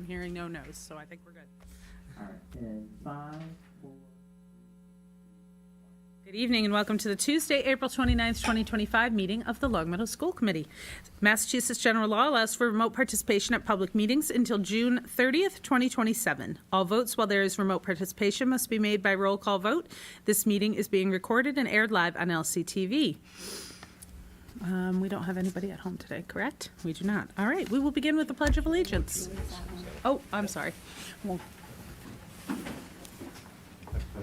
I'm hearing no no's, so I think we're good. All right, and 5, 4. Good evening and welcome to the Tuesday, April 29th, 2025 meeting of the Long Meadow School Committee. Massachusetts general law allows for remote participation at public meetings until June 30th, 2027. All votes while there is remote participation must be made by roll call vote. This meeting is being recorded and aired live on LCTV. We don't have anybody at home today, correct? We do not. All right, we will begin with the Pledge of Allegiance. Oh, I'm sorry. Well,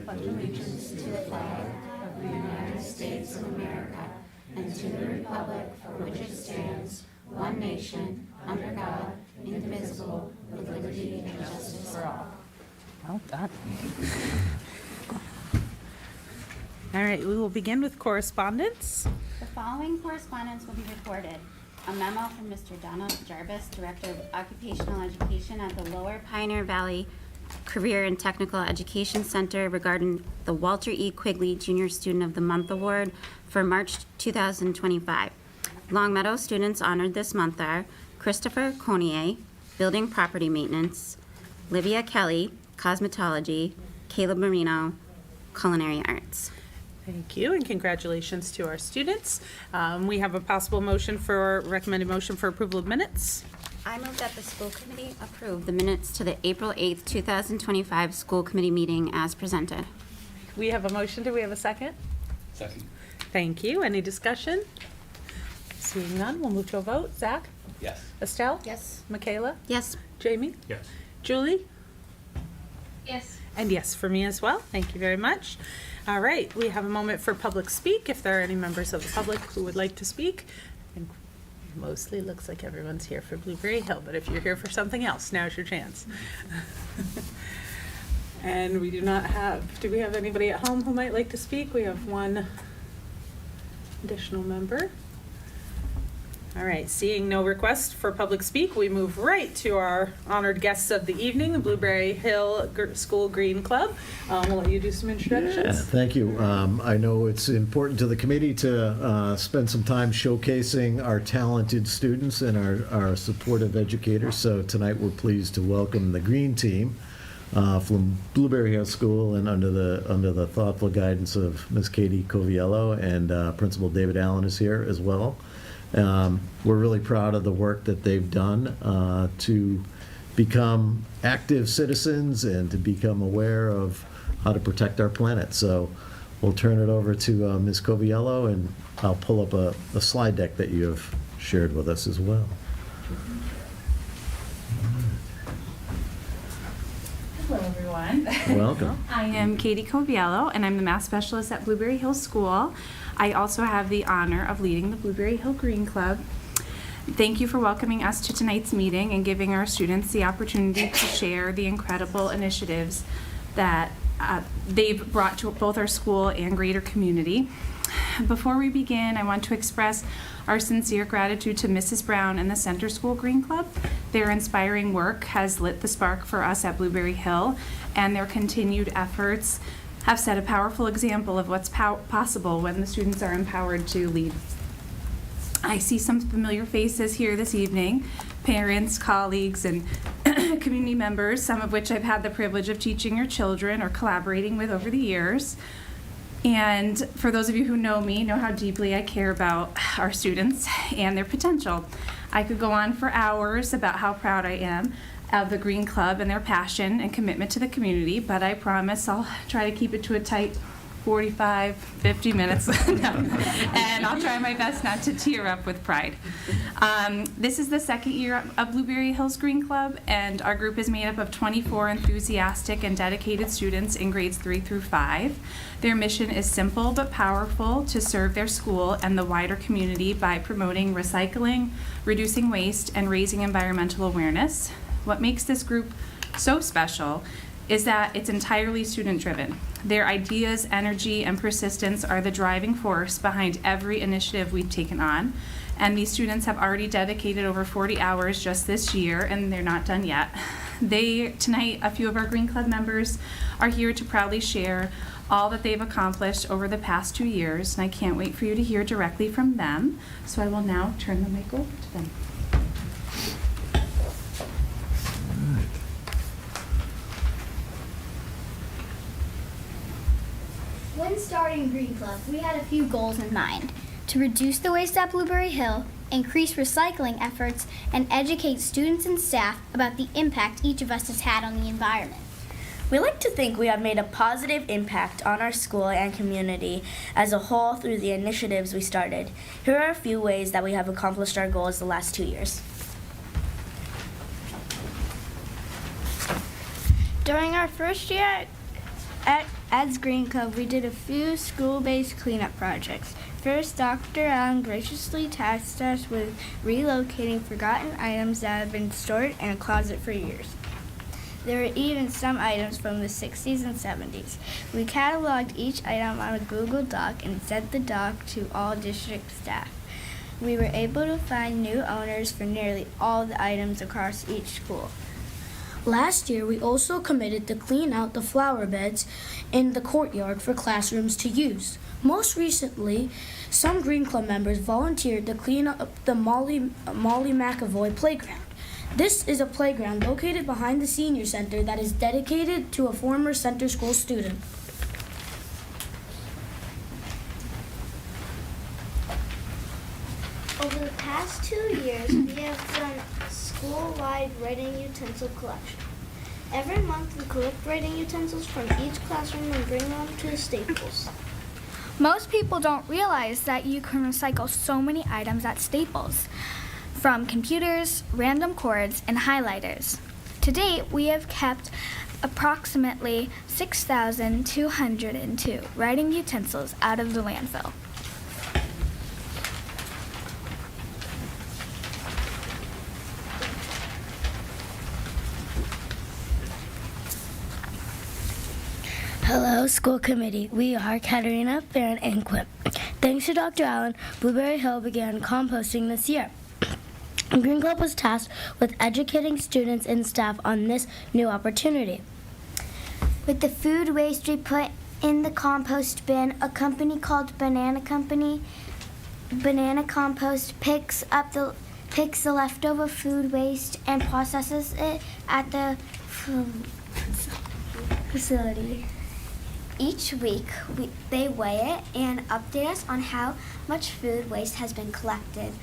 well done. All right, we will begin with correspondence. The following correspondence will be recorded. A memo from Mr. Donald Jarvis, Director of Occupational Education at the Lower Pioneer Valley Career and Technical Education Center regarding the Walter E. Quigley Junior Student of the Month Award for March 2025. Long Meadow students honored this month are Christopher Conier, Building Property Maintenance, Livia Kelly, Cosmetology, Caleb Marino, Culinary Arts. Thank you, and congratulations to our students. We have a possible recommended motion for approval of minutes. I move that the school committee approve the minutes to the April 8th, 2025 school committee meeting as presented. We have a motion. Do we have a second? Second. Thank you. Any discussion? Seeing none, we'll move to a vote. Zach? Yes. Estelle? Yes. Michaela? Yes. Jamie? Yes. Julie? Yes. And yes, for me as well. Thank you very much. All right, we have a moment for public speak. If there are any members of the public who would like to speak, and mostly looks like everyone's here for Blueberry Hill, but if you're here for something else, now's your chance. And we do we have anybody at home who might like to speak? We have one additional member. All right, seeing no request for public speak, we move right to our honored guests of the evening, the Blueberry Hill School Green Club. We'll let you do some introductions. Yeah, thank you. I know it's important to the committee to spend some time showcasing our talented students and our supportive educators. So tonight we're pleased to welcome the Green Team from Blueberry Hill School, and under the thoughtful guidance of Ms. Katie Coviello, and Principal David Allen is here as well. We're really proud of the work that they've done to become active citizens and to become aware of how to protect our planet. So we'll turn it over to Ms. Coviello, and I'll pull up a slide deck that you have shared with us as well. Hello, everyone. Welcome. I am Katie Coviello, and I'm the math specialist at Blueberry Hill School. I also have the honor of leading the Blueberry Hill Green Club. Thank you for welcoming us to tonight's meeting and giving our students the opportunity to share the incredible initiatives that they've brought to both our school and greater community. Before we begin, I want to express our sincere gratitude to Mrs. Brown and the Center School Green Club. Their inspiring work has lit the spark for us at Blueberry Hill, and their continued efforts have set a powerful example of what's possible when the students are empowered to lead. I see some familiar faces here this evening, parents, colleagues, and community members, some of which I've had the privilege of teaching your children or collaborating with over the years. And for those of you who know me, know how deeply I care about our students and their potential. I could go on for hours about how proud I am of the Green Club and their passion and commitment to the community, but I promise I'll try to keep it to a tight 45, 50 minutes. And I'll try my best not to tear up with pride. This is the second year of Blueberry Hills Green Club, and our group is made up of 24 enthusiastic and dedicated students in grades 3 through 5. Their mission is simple but powerful: to serve their school and the wider community by promoting recycling, reducing waste, and raising environmental awareness. What makes this group so special is that it's entirely student-driven. Their ideas, energy, and persistence are the driving force behind every initiative we've taken on. And these students have already dedicated over 40 hours just this year, and they're not done yet. Tonight, a few of our Green Club members are here to proudly share all that they've accomplished over the past 2 years, and I can't wait for you to hear directly from them. So I will now turn the mic over to them. When starting Green Club, we had a few goals in mind: to reduce the waste at Blueberry Hill, increase recycling efforts, and educate students and staff about the impact each of us has had on the environment. We like to think we have made a positive impact on our school and community as a whole through the initiatives we started. Here are a few ways that we have accomplished our goals the last 2 years. During our first year as Green Club, we did a few school-based cleanup projects. First, Dr. Allen graciously tasked us with relocating forgotten items that had been stored in a closet for years. There were even some items from the 60s and 70s. We cataloged each item on a Google Doc and sent the doc to all district staff. We were able to find new owners for nearly all the items across each school. Last year, we also committed to clean out the flower beds in the courtyard for classrooms to use. Most recently, some Green Club members volunteered to clean up the Molly McAvoy playground. This is a playground located behind the senior center that is dedicated to a former center school student. Over the past 2 years, we have done school-wide writing utensil collection. Every month, we collect writing utensils from each classroom and bring them to Staples. Most people don't realize that you can recycle so many items at Staples, from computers, random cords, and highlighters. To date, we have kept approximately 6,202 writing utensils out of the landfill. Hello, school committee. We are Katerina, Farron, and Quinn. Thanks to Dr. Allen, Blueberry Hill began composting this year. Green Club was tasked with educating students and staff on this new opportunity. With the food waste we put in the compost bin, a company called Banana Compost picks the leftover food waste and processes it at the facility. Each week, they weigh it and update us on how much food waste has been collected.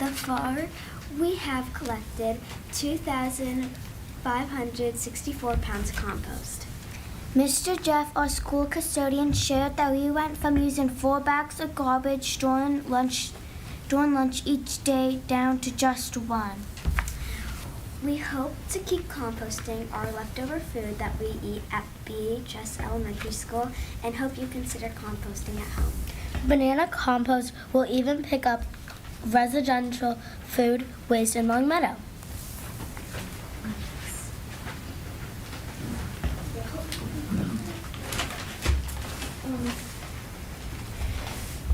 Thus far, we have collected 2,564 pounds of compost. Mr. Jeff, our school custodian, shared that we went from using 4 bags of garbage during lunch each day down to just 1. We hope to keep composting our leftover food that we eat at BHS Elementary School and hope you consider composting at home. Banana Compost will even pick up residential food waste in Long Meadow.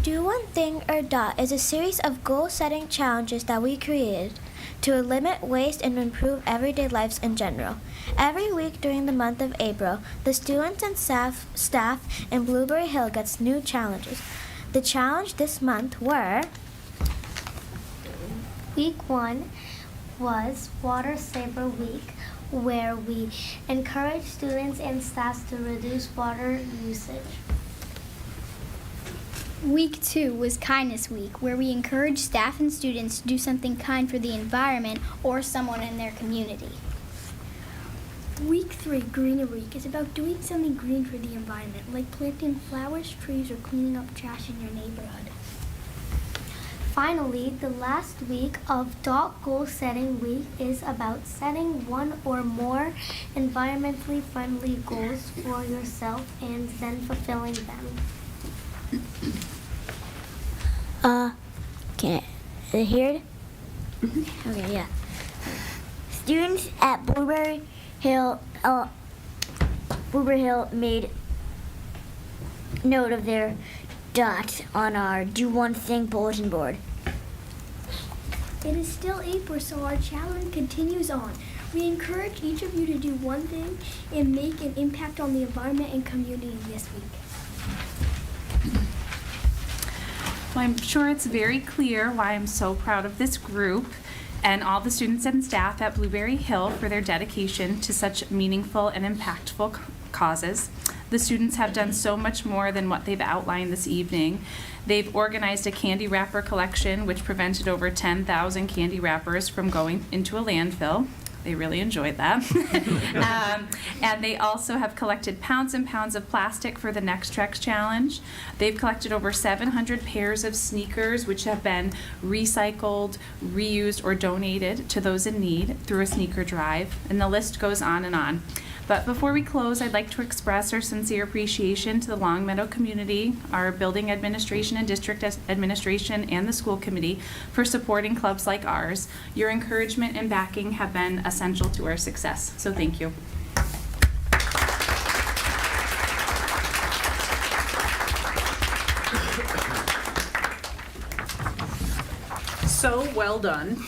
Do One Thing or DOT is a series of goal-setting challenges that we created to limit waste and improve everyday lives in general. Every week during the month of April, the students and staff in Blueberry Hill gets new challenges. The challenge this month were: Week 1 was Water Saver Week, where we encourage students and staff to reduce water usage. Week 2 was Kindness Week, where we encourage staff and students to do something kind for the environment or someone in their community. Week 3, Greener Week, is about doing something green for the environment, like planting flowers, trees, or cleaning up trash in your neighborhood. Finally, the last week of DOT Goal Setting Week is about setting one or more environmentally friendly goals for yourself and then fulfilling them. Can I hear it? Okay, yeah. Students at Blueberry Hill made note of their dot on our Do One Thing bulletin board. It is still April, so our challenge continues on. We encourage each of you to do one thing and make an impact on the environment and community this week. Well, I'm sure it's very clear why I'm so proud of this group and all the students and staff at Blueberry Hill for their dedication to such meaningful and impactful causes. The students have done so much more than what they've outlined this evening. They've organized a candy wrapper collection, which prevented over 10,000 candy wrappers from going into a landfill. They really enjoyed that. And they also have collected pounds and pounds of plastic for the Next Trex Challenge. They've collected over 700 pairs of sneakers, which have been recycled, reused, or donated to those in need through a sneaker drive. And the list goes on and on. But before we close, I'd like to express our sincere appreciation to the Long Meadow community, our building administration and district administration, and the school committee for supporting clubs like ours. Your encouragement and backing have been essential to our success, so thank you. So well done.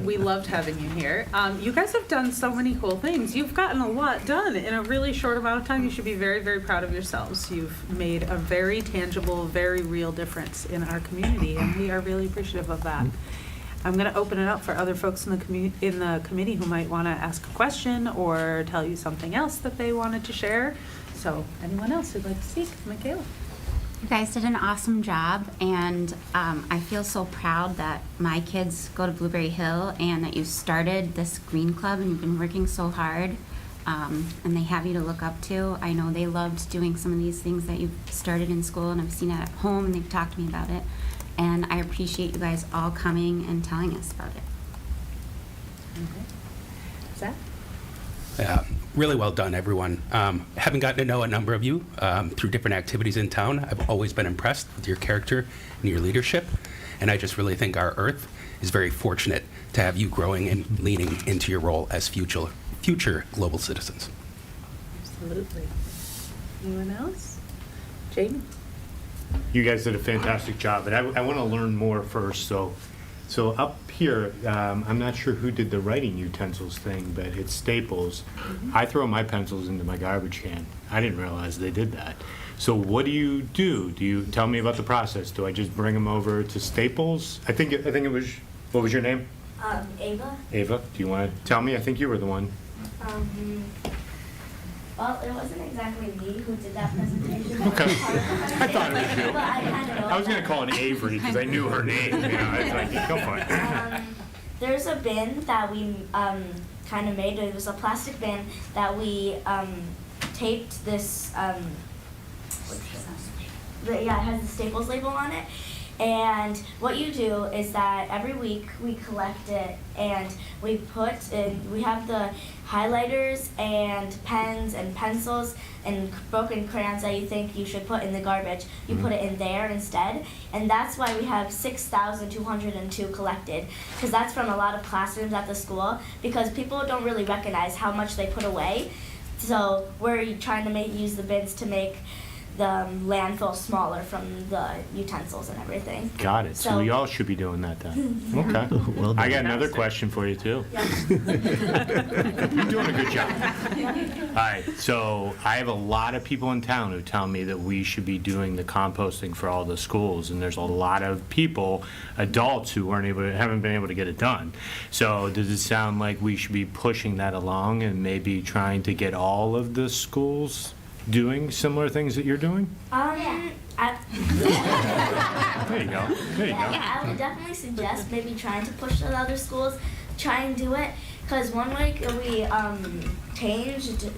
We loved having you here. You guys have done so many cool things. You've gotten a lot done in a really short amount of time. You should be very, very proud of yourselves. You've made a very tangible, very real difference in our community, and we are really appreciative of that. I'm going to open it up for other folks in the committee who might want to ask a question or tell you something else that they wanted to share. So anyone else who'd like to speak? Michaela. You guys did an awesome job, and I feel so proud that my kids go to Blueberry Hill and that you started this Green Club and you've been working so hard, and they have you to look up to. I know they loved doing some of these things that you've started in school, and I've seen it at home, and they've talked to me about it, and I appreciate you guys all coming and telling us about it. Zach? Really well done, everyone. Having gotten to know a number of you through different activities in town, I've always been impressed with your character and your leadership, and I just really think our Earth is very fortunate to have you growing and leaning into your role as future global citizens. Absolutely. Anyone else? Jamie? You guys did a fantastic job, and I want to learn more first. So up here, I'm not sure who did the writing utensils thing, but it's Staples. I throw my pencils into my garbage can. I didn't realize they did that. So what do? Do you tell me about the process? Do I just bring them over to Staples? I think it was. What was your name? Ava. Ava. Do you want to tell me? I think you were the one. Well, it wasn't exactly me who did that presentation. Okay. I thought it was you. But I kind of know. I was going to call it Avery because I knew her name. You know, I was like, go for it. There's a bin that we kind of made. It was a plastic bin that we taped this. It has the Staples label on it. And what you do is that every week we collect it and we put in, we have the highlighters and pens and pencils and broken crayons that you think you should put in the garbage. You put it in there instead. And that's why we have 6,202 collected, because that's from a lot of classrooms at the school, because people don't really recognize how much they put away. So we're trying to use the bins to make the landfill smaller from the utensils and everything. Got it. So So- we all should be doing that then. Okay. Well done. I got another question for you too. You're doing a good job. All right. So I have a lot of people in town who tell me that we should be doing the composting for all the schools, and there's a lot of people, adults, who haven't been able to get it done. So does it sound like we should be pushing that along and maybe trying to get all of the schools doing similar things that you're doing? I There you go. There you go. Yeah, I would definitely suggest maybe trying to push the other schools, try and do it. Because one week we changed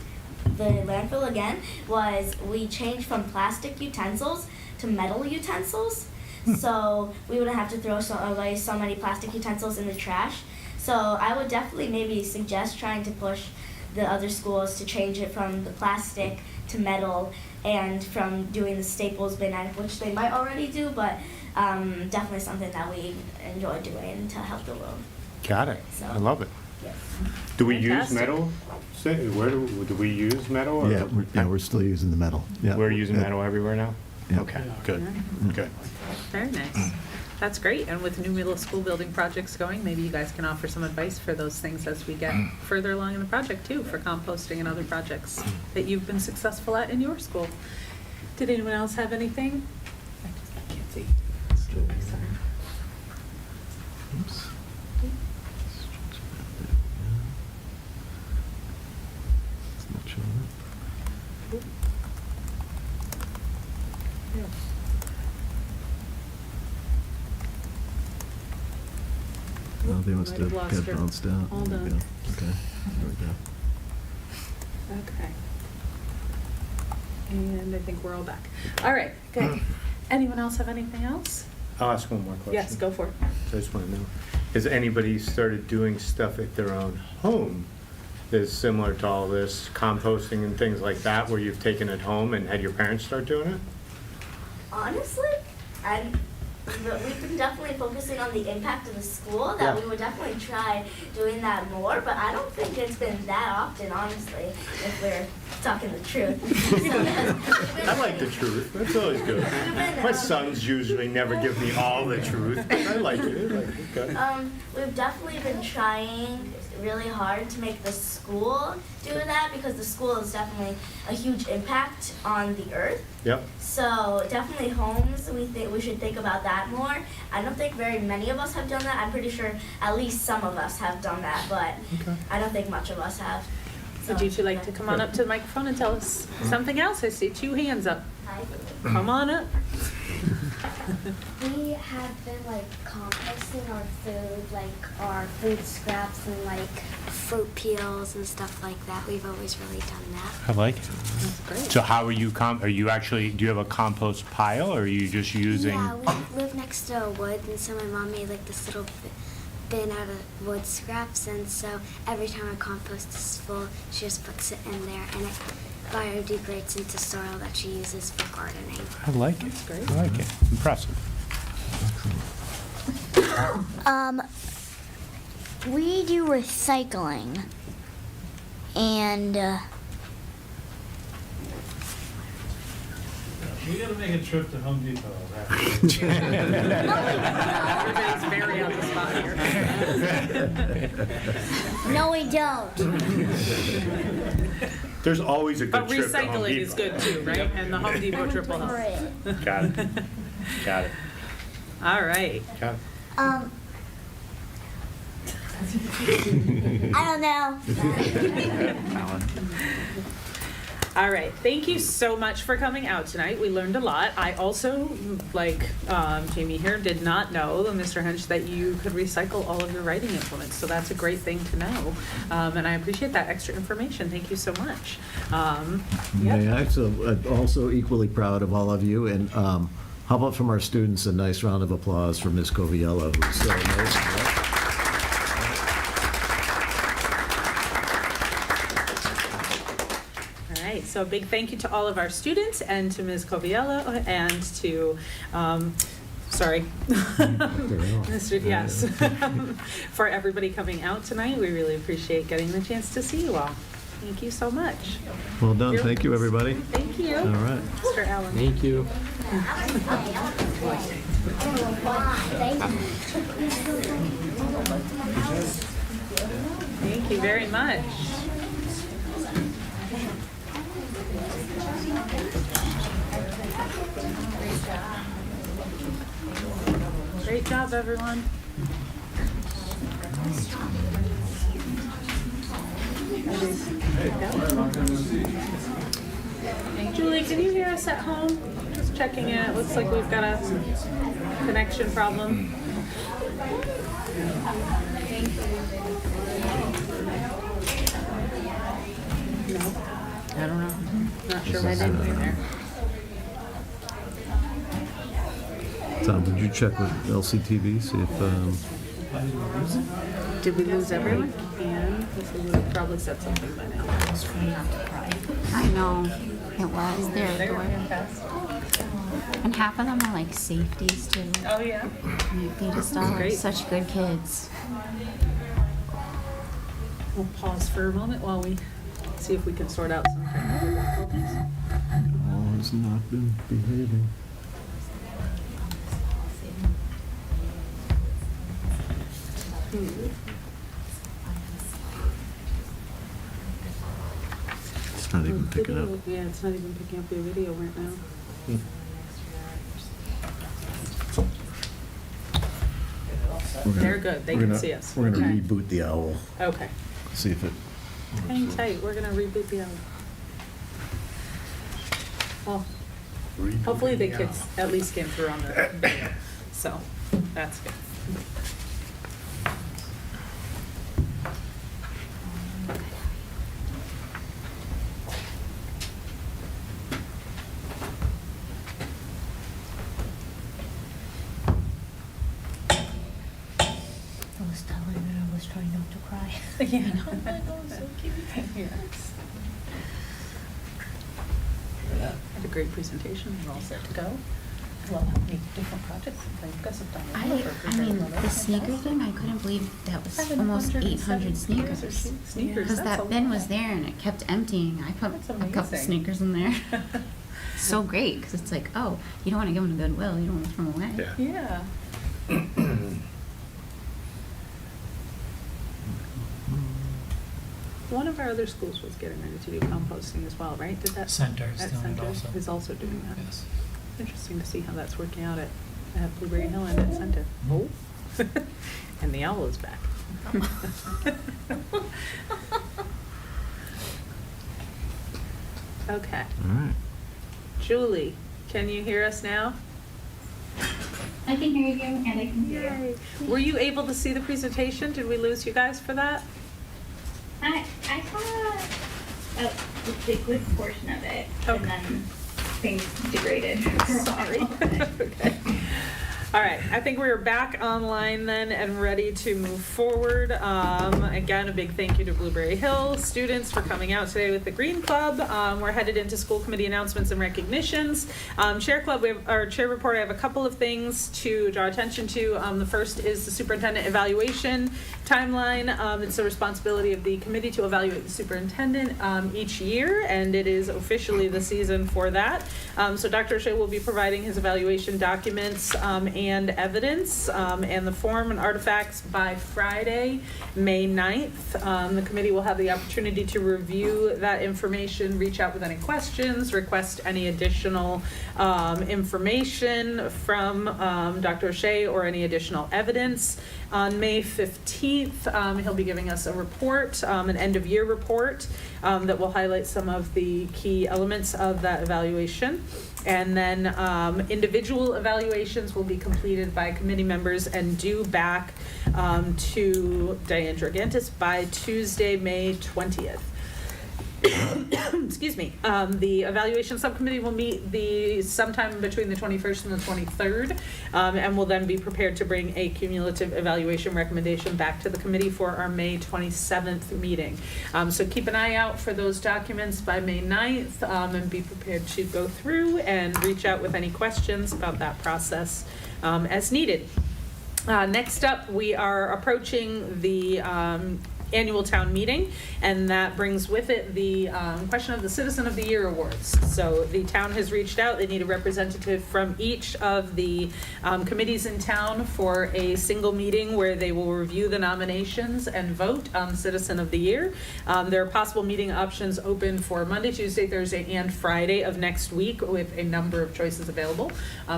the landfill again, was we changed from plastic utensils to metal utensils. So we wouldn't have to throw away so many plastic utensils in the trash. So I would definitely maybe suggest trying to push the other schools to change it from the plastic to metal, and from doing the Staples bin, which they might already do, but definitely something that we enjoy doing to help the world. Got it. So- I love it. Yes. Do we use Fantastic. metal? Where do we use metal? Or Yeah, we're still using the metal. Yeah. we're using Yeah. metal everywhere now? Yeah. Okay, good, good. Very nice. That's great. And with new middle school building projects going, maybe you guys can offer some advice for those things as we get further along in the project too, for composting and other projects that you've been successful at in your school. Did anyone else have anything? I can't see. Sorry. Oops. It's not showing up. they must Might have have lost got her. bounced out. Hold There we on. go. Okay, there we go. Okay. And I think we're all back. All right, good. Anyone else have anything else? I'll ask one more question. Yes, go for it. I just want to know, has anybody started doing stuff at their own home that's similar to all this, composting and things like that, where you've taken it home and had your parents start doing it? Honestly, we've been definitely focusing on the impact of the school, that Yeah. we would definitely try doing that more, but I don't think it's been that often, honestly, if we're talking the truth. I like the truth. That's always good. My sons usually never give me all the truth, but I like it. Okay. We've definitely been trying really hard to make the school do that, because the school is definitely a huge impact on the earth. Yep. So definitely homes, we think we should think about that more. I don't think very many of us have done that. I'm pretty sure at least some of us have done that, but I don't think much of us have. Would you two like to come on up to the microphone and tell us something else? I see 2 hands up. Come on up. We have been like composting our food, like our food scraps and like fruit peels and stuff like that. We've always really done that. I like it. That's great. So how are you are you actually, do you have a compost pile, or are you just using? Yeah, we live next to a wood, and so my mom made like this little bin out of wood scraps, and so every time our compost is full, she just puts it in there, and it biodegrades into soil that she uses for gardening. I like it. great. I like it. Impressive. We do recycling, and We gotta make a trip to Home Depot. Everybody's very on the spot here. no, we don't. There's always a But good trip to Home recycling is Depot. good too, right? And the Home Depot trip will help. Got it. Got it. All right. Got it. I don't know. All right. Thank you so much for coming out tonight. We learned a lot. I also, like Jamie here, did not know, Mr. Hench, that you could recycle all of your writing implements. So that's a great thing to know. And I appreciate that extra information. Thank you so much. May I also equally proud of all of you, and how about from our students, a nice round of applause for Ms. Coviello, who's so amazing. All right, so a big thank you to all of our students and to Ms. Coviello and to, Mr. Yes, for everybody coming out tonight. We really appreciate getting the chance to see you all. Thank you so much. Well done. Thank you, everybody. Thank you. All right. Mr. Allen. Thank you. Thank you very much. Great job, everyone. Julie, can you hear us at home? Just checking in. It looks like we've got a connection problem. No, I don't know. Not sure why they're doing there. Tom, would you check with LCTV, see if, Did we lose everyone? And we probably said something by now. I know it was. They're and half of them are like safeties too. Oh, yeah. They just are Great. such good kids. We'll pause for a moment while we see if we can sort out some technical difficulties. all has not been behaving. It's not even picking up. Yeah, it's not even picking up your video right now. They're good. They can see us. We're gonna Okay. reboot the owl, Okay. see if it. Hang tight. We're gonna reboot the owl. Well, hopefully the kids at least came through on the video, so that's good. Yeah. Had a great presentation. We're all set to go. I love how many different projects you guys have done. I mean, the sneaker thing, I couldn't believe that was almost 800 sneakers. Sneakers, Because that bin was there and it kept emptying. I put That's a couple amazing. sneakers in there. So great, because it's like, oh, you don't want to give them to Goodwill, you don't want to throw them away. Yeah. Yeah. One of our other schools was getting ready to do composting as well, right? Did that? Center is at doing it Center also. is also doing that. Yes. Interesting to see how that's working out at Blueberry Hill and at Center. Oh. And the owl is back. Okay. All right. Julie, can you hear us now? I can hear you and I can hear you. Were you able to see the presentation? Did we lose you guys for that? I saw a good portion of it Okay. and then things degraded. Sorry. Okay. All right, I think we're back online then and ready to move forward. Again, a big thank you to Blueberry Hill students for coming out today with the Green Club. We're headed into school committee announcements and recognitions. Chair Club, our chair report, I have a couple of things to draw attention to. The first is the superintendent evaluation timeline. It's the responsibility of the committee to evaluate the superintendent each year, and it is officially the season for that. So Dr. O'Shea will be providing his evaluation documents and evidence and the form and artifacts by Friday, May 9th. The committee will have the opportunity to review that information, reach out with any questions, request any additional information from Dr. O'Shea or any additional evidence. On May 15th, he'll be giving us a report, an end-of-year report that will highlight some of the key elements of that evaluation. And then individual evaluations will be completed by committee members and due back to Diane Drogantis by Tuesday, May 20th. Excuse me. The evaluation subcommittee will meet sometime between the 21st and the 23rd, and will then be prepared to bring a cumulative evaluation recommendation back to the committee for our May 27th meeting. So keep an eye out for those documents by May 9th, and be prepared to go through and reach out with any questions about that process as needed. Next up, we are approaching the annual town meeting, and that brings with it the question of the Citizen of the Year awards. So the town has reached out. They need a representative from each of the committees in town for a single meeting where they will review the nominations and vote on Citizen of the Year. There are possible meeting options open for Monday, Tuesday, Thursday, and Friday of next week with a number of choices available.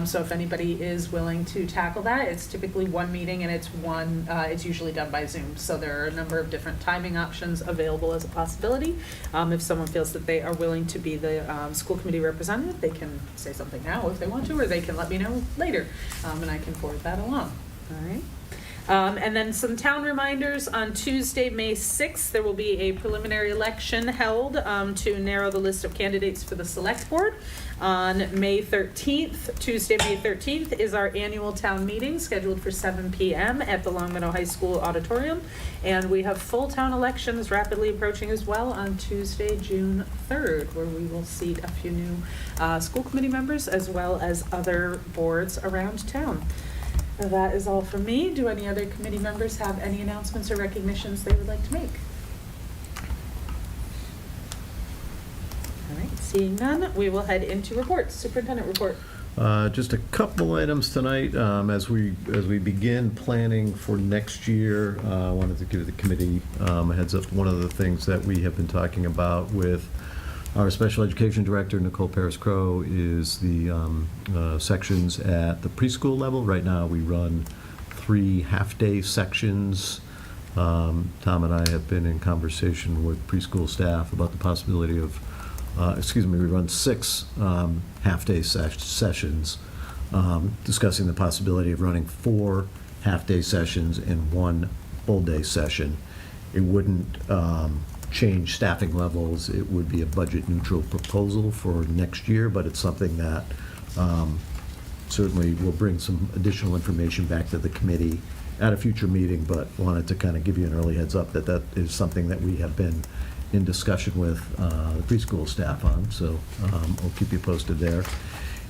So if anybody is willing to tackle that, it's typically one meeting and it's usually done by Zoom. So there are a number of different timing options available as a possibility. If someone feels that they are willing to be the school committee representative, they can say something now if they want to, or they can let me know later, and I can forward that along. All right. And then some town reminders. On Tuesday, May 6th, there will be a preliminary election held to narrow the list of candidates for the select board. On May 13th, Tuesday, May 13th, is our annual town meeting scheduled for 7 p.m. at the Long Meadow High School auditorium. And we have full town elections rapidly approaching as well on Tuesday, June 3rd, where we will seat a few new school committee members as well as other boards around town. That is all from me. Do any other committee members have any announcements or recognitions they would like to make? All right, seeing none, we will head into reports. Superintendent report. Just a couple items tonight. As we begin planning for next year, I wanted to give the committee a heads up. One of the things that we have been talking about with our special education director, Nicole Paris-Crowe, is the sections at the preschool level. Right now, we run 3 half-day sections. Tom and I have been in conversation with preschool staff about the possibility of, we run 6 half-day sessions, discussing the possibility of running 4 half-day sessions and 1 full-day session. It wouldn't change staffing levels. It would be a budget neutral proposal for next year, but it's something that certainly will bring some additional information back to the committee at a future meeting, but wanted to kind of give you an early heads up that that is something that we have been in discussion with the preschool staff on, so I'll keep you posted there.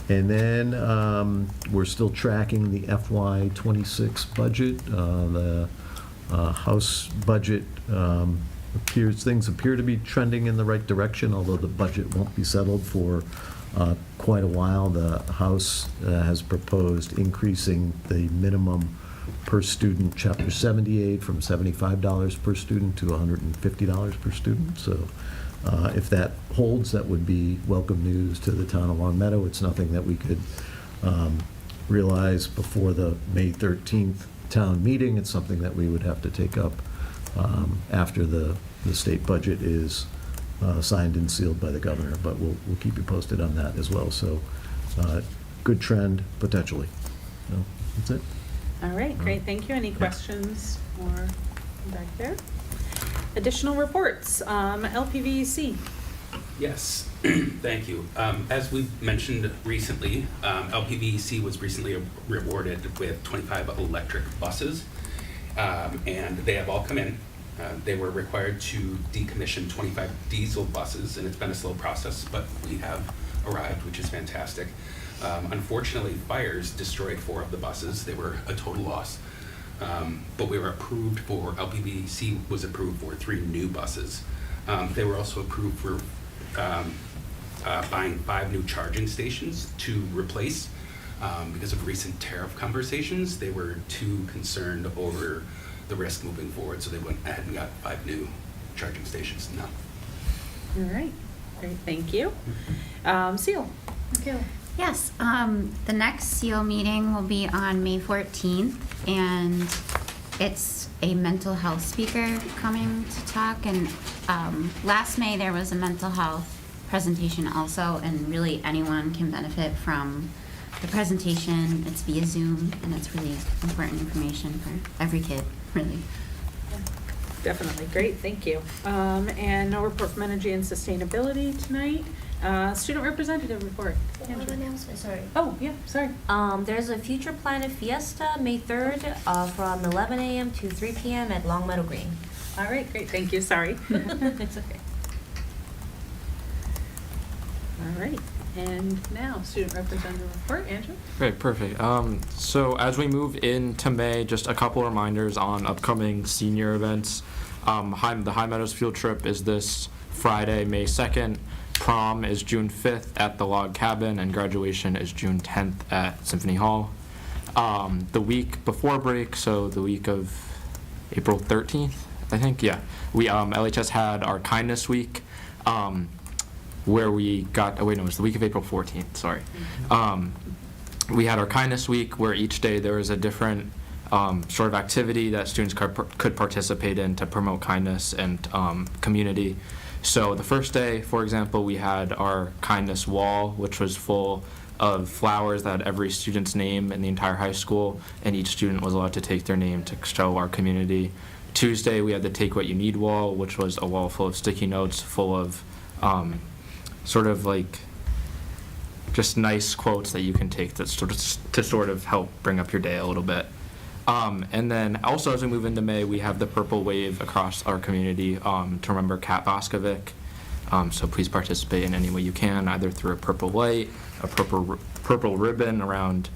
And then we're still tracking the FY '26 budget. The House budget things appear to be trending in the right direction, although the budget won't be settled for quite a while. The House has proposed increasing the minimum per student Chapter 70 aid from $75 per student to $150 per student. So if that holds, that would be welcome news to the town of Long Meadow. It's nothing that we could realize before the May 13th town meeting. It's something that we would have to take up after the state budget is signed and sealed by the governor, but we'll keep you posted on that as well. So good trend, potentially. So that's it. All right, great, thank you. Any questions or back there? Additional reports, LPVEC. Yes, thank you. As we mentioned recently, LPVEC was recently rewarded with 25 electric buses, and they have all come in. They were required to decommission 25 diesel buses, and it's been a slow process, but we have arrived, which is fantastic. Unfortunately, fires destroyed 4 of the buses. They were a total loss. But we were approved for, LPVEC was approved for 3 new buses. They were also approved for buying 5 new charging stations to replace. Because of recent tariff conversations, they were too concerned over the risk moving forward, so they went ahead and got 5 new charging stations now. All right, great, thank you. Seal. Michaela. Yes, the next SEAL meeting will be on May 14th, and it's a mental health speaker coming to talk. And last May, there was a mental health presentation also, and really anyone can benefit from the presentation. It's via Zoom, and it's really important information for every kid, really. Definitely, great, thank you. And no report from Energy and Sustainability tonight. Student representative report. One announcement, sorry. Oh, yeah, sorry. There's a Future Planet Fiesta, May 3rd, from 11 a.m. to 3 p.m. at Long Meadow Green. All right, great, thank you, sorry. It's okay. All right, and now, student representative report, Andrew? Great, perfect. So as we move into May, just a couple reminders on upcoming senior events. The High Meadows field trip is this Friday, May 2nd. Prom is June 5th at the Log Cabin, and graduation is June 10th at Symphony Hall. The week before break, so the week of April 13th, I think, yeah, we LHS had our Kindness Week, where we got, it was the week of April 14th, sorry. We had our Kindness Week, where each day there was a different sort of activity that students could participate in to promote kindness and community. So the first day, for example, we had our kindness wall, which was full of flowers that had every student's name in the entire high school, and each student was allowed to take their name to show our community. Tuesday, we had the Take What You Need wall, which was a wall full of sticky notes, full of sort of like just nice quotes that you can take to sort of help bring up your day a little bit. And then also as we move into May, we have the Purple Wave across our community to remember Kat Boskovic. So please participate in any way you can, either through a purple light, a purple ribbon around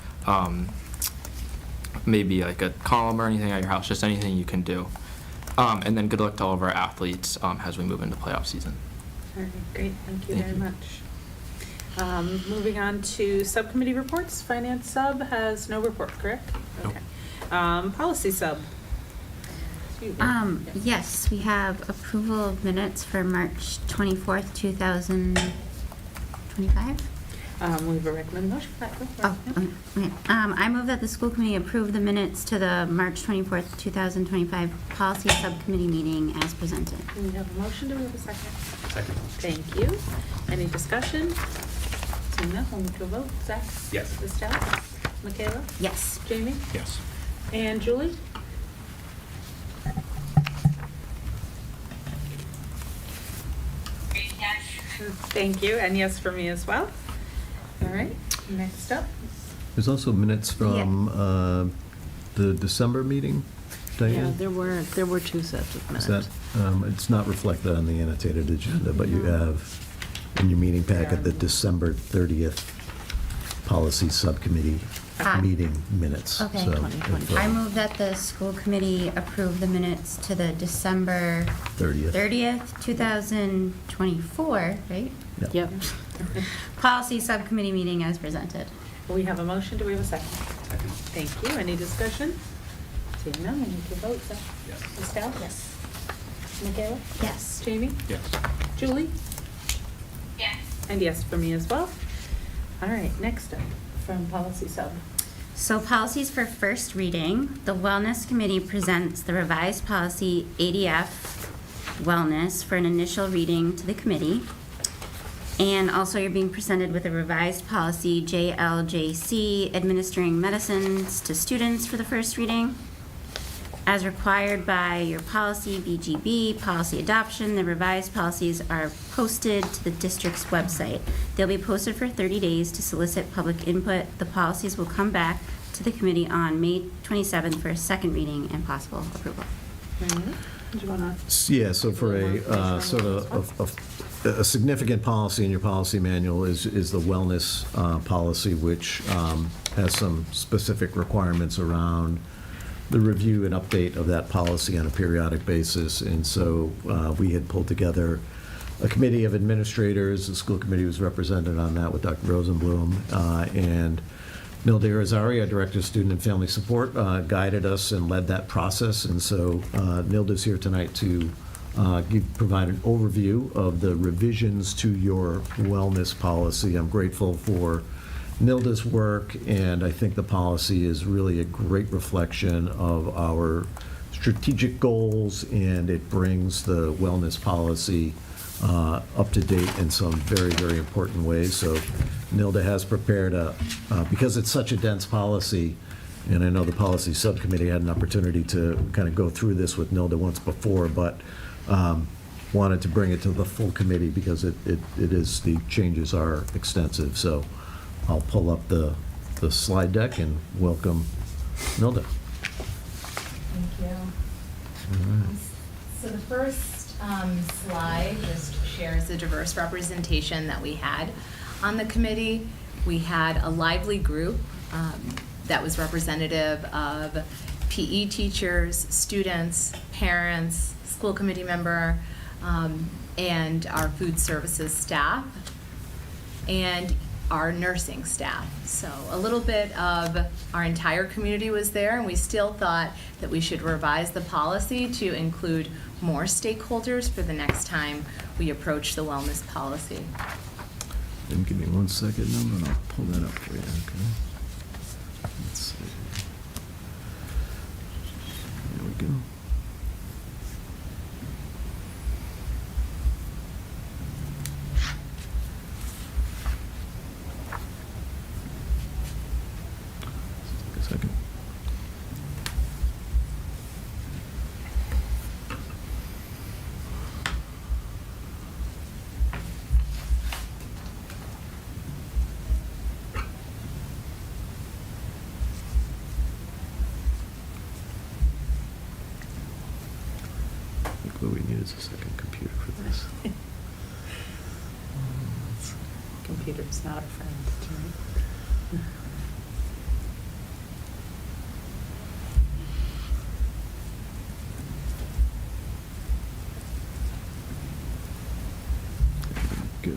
maybe like a column or anything at your house, just anything you can do. And then good luck to all of our athletes as we move into playoff season. All right, great, thank you very much. Moving on to subcommittee reports. Finance sub has no report, correct? Okay. Policy sub. Yes, we have approval of minutes for March 24th, 2025. We have a recommended motion for that. Go for it. Okay. I move that the school committee approve the minutes to the March 24th, 2025 policy subcommittee meeting as presented. We have a motion. Do we have a second? Second. Thank you. Any discussion? Seeing none, we'll move to a vote. Zach? Yes. Estelle? Michaela? Yes. Jamie? Yes. And Julie? Thank you, and yes for me as well. All right, next up. There's also minutes from the December meeting, Diane? there were 2 sets of Is minutes. that, it's not reflected on the annotated agenda, but you have in your meeting packet the December 30th Policy Subcommittee meeting minutes. Okay. So, 2020. if, I move that the school committee approve the minutes to the December 30th. 2024, right? Yep. Policy Subcommittee meeting as presented. We have a motion. Do we have a second? Thank you. Any discussion? Seeing none, we need to vote. So, Estelle? Yes. Michaela? Yes. Jamie? Yes. Julie? Yes. And yes for me as well. All right, next up, from Policy Sub. So policies for first reading, the Wellness Committee presents the revised policy ADF Wellness for an initial reading to the committee. And also you're being presented with a revised policy JLJC administering medicines to students for the first reading. As required by your policy BGB, policy adoption, the revised policies are posted to the district's website. They'll be posted for 30 days to solicit public input. The policies will come back to the committee on May 27th for a second reading and possible approval. Do you want to? Yeah, so for a sort of a significant policy in your policy manual is the wellness policy, which has some specific requirements around the review and update of that policy on a periodic basis. And so we had pulled together a committee of administrators. The school committee was represented on that with Dr. Rosenblum. And Nilda Irizarry, our Director of Student and Family Support, guided us and led that process. And so Nilda's here tonight to provide an overview of the revisions to your wellness policy. I'm grateful for Nilda's work, and I think the policy is really a great reflection of our strategic goals, and it brings the wellness policy up to date in some very, very important ways. So Nilda has prepared because it's such a dense policy, and I know the policy subcommittee had an opportunity to kind of go through this with Nilda once before, but wanted to bring it to the full committee because the changes are extensive. So I'll pull up the slide deck and welcome Nilda. Thank you. So the first slide just shares the diverse representation that we had on the committee. We had a lively group that was representative of PE teachers, students, parents, school committee member, and our food services staff, and our nursing staff. So a little bit of our entire community was there, and we still thought that we should revise the policy to include more stakeholders for the next time we approach the wellness policy. And give me 1 second, Nilda, and I'll pull that up for you, okay? Let's see. There we go. Take a second. I think what we need is a second computer for this. Computer's not our friend tonight. Go.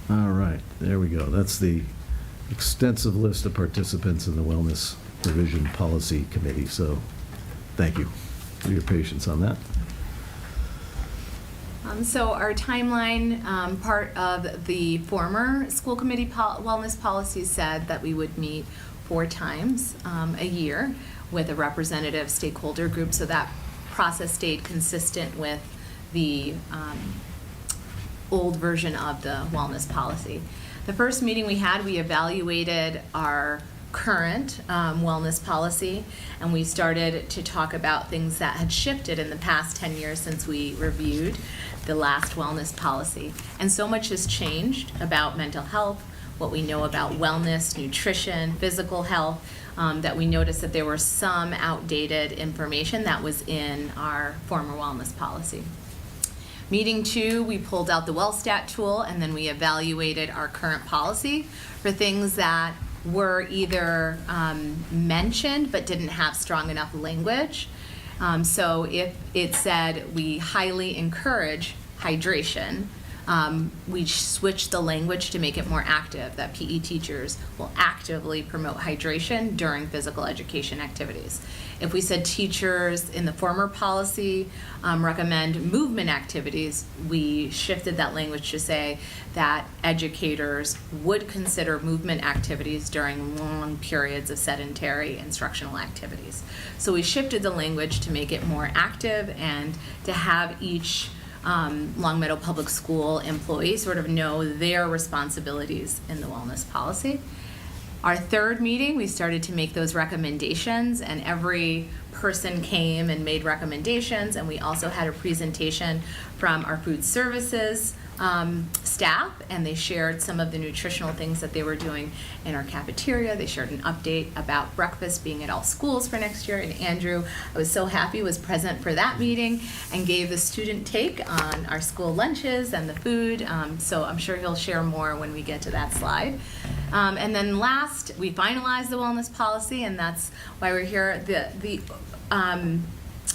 All right, there we go. That's the extensive list of participants in the Wellness Revision Policy Committee. So thank you for your patience on that. So our timeline, part of the former school committee wellness policy said that we would meet 4 times a year with a representative stakeholder group. So that process stayed consistent with the old version of the wellness policy. The first meeting we had, we evaluated our current wellness policy, and we started to talk about things that had shifted in the past 10 years since we reviewed the last wellness policy. And so much has changed about mental health, what we know about wellness, nutrition, physical health, that we noticed that there were some outdated information that was in our former wellness policy. Meeting 2, we pulled out the WellStat tool, and then we evaluated our current policy for things that were either mentioned but didn't have strong enough language. So if it said we highly encourage hydration, we switched the language to make it more active, that PE teachers will actively promote hydration during physical education activities. If we said teachers in the former policy recommend movement activities, we shifted that language to say that educators would consider movement activities during long periods of sedentary instructional activities. So we shifted the language to make it more active and to have each Longmeadow Public School employee sort of know their responsibilities in the wellness policy. Our third meeting, we started to make those recommendations, and every person came and made recommendations, and we also had a presentation from our food services staff, and they shared some of the nutritional things that they were doing in our cafeteria. They shared an update about breakfast being at all schools for next year, and Andrew, I was so happy, was present for that meeting and gave the student take on our school lunches and the food, so I'm sure he'll share more when we get to that slide. And then last, we finalized the wellness policy, and that's why we're here. The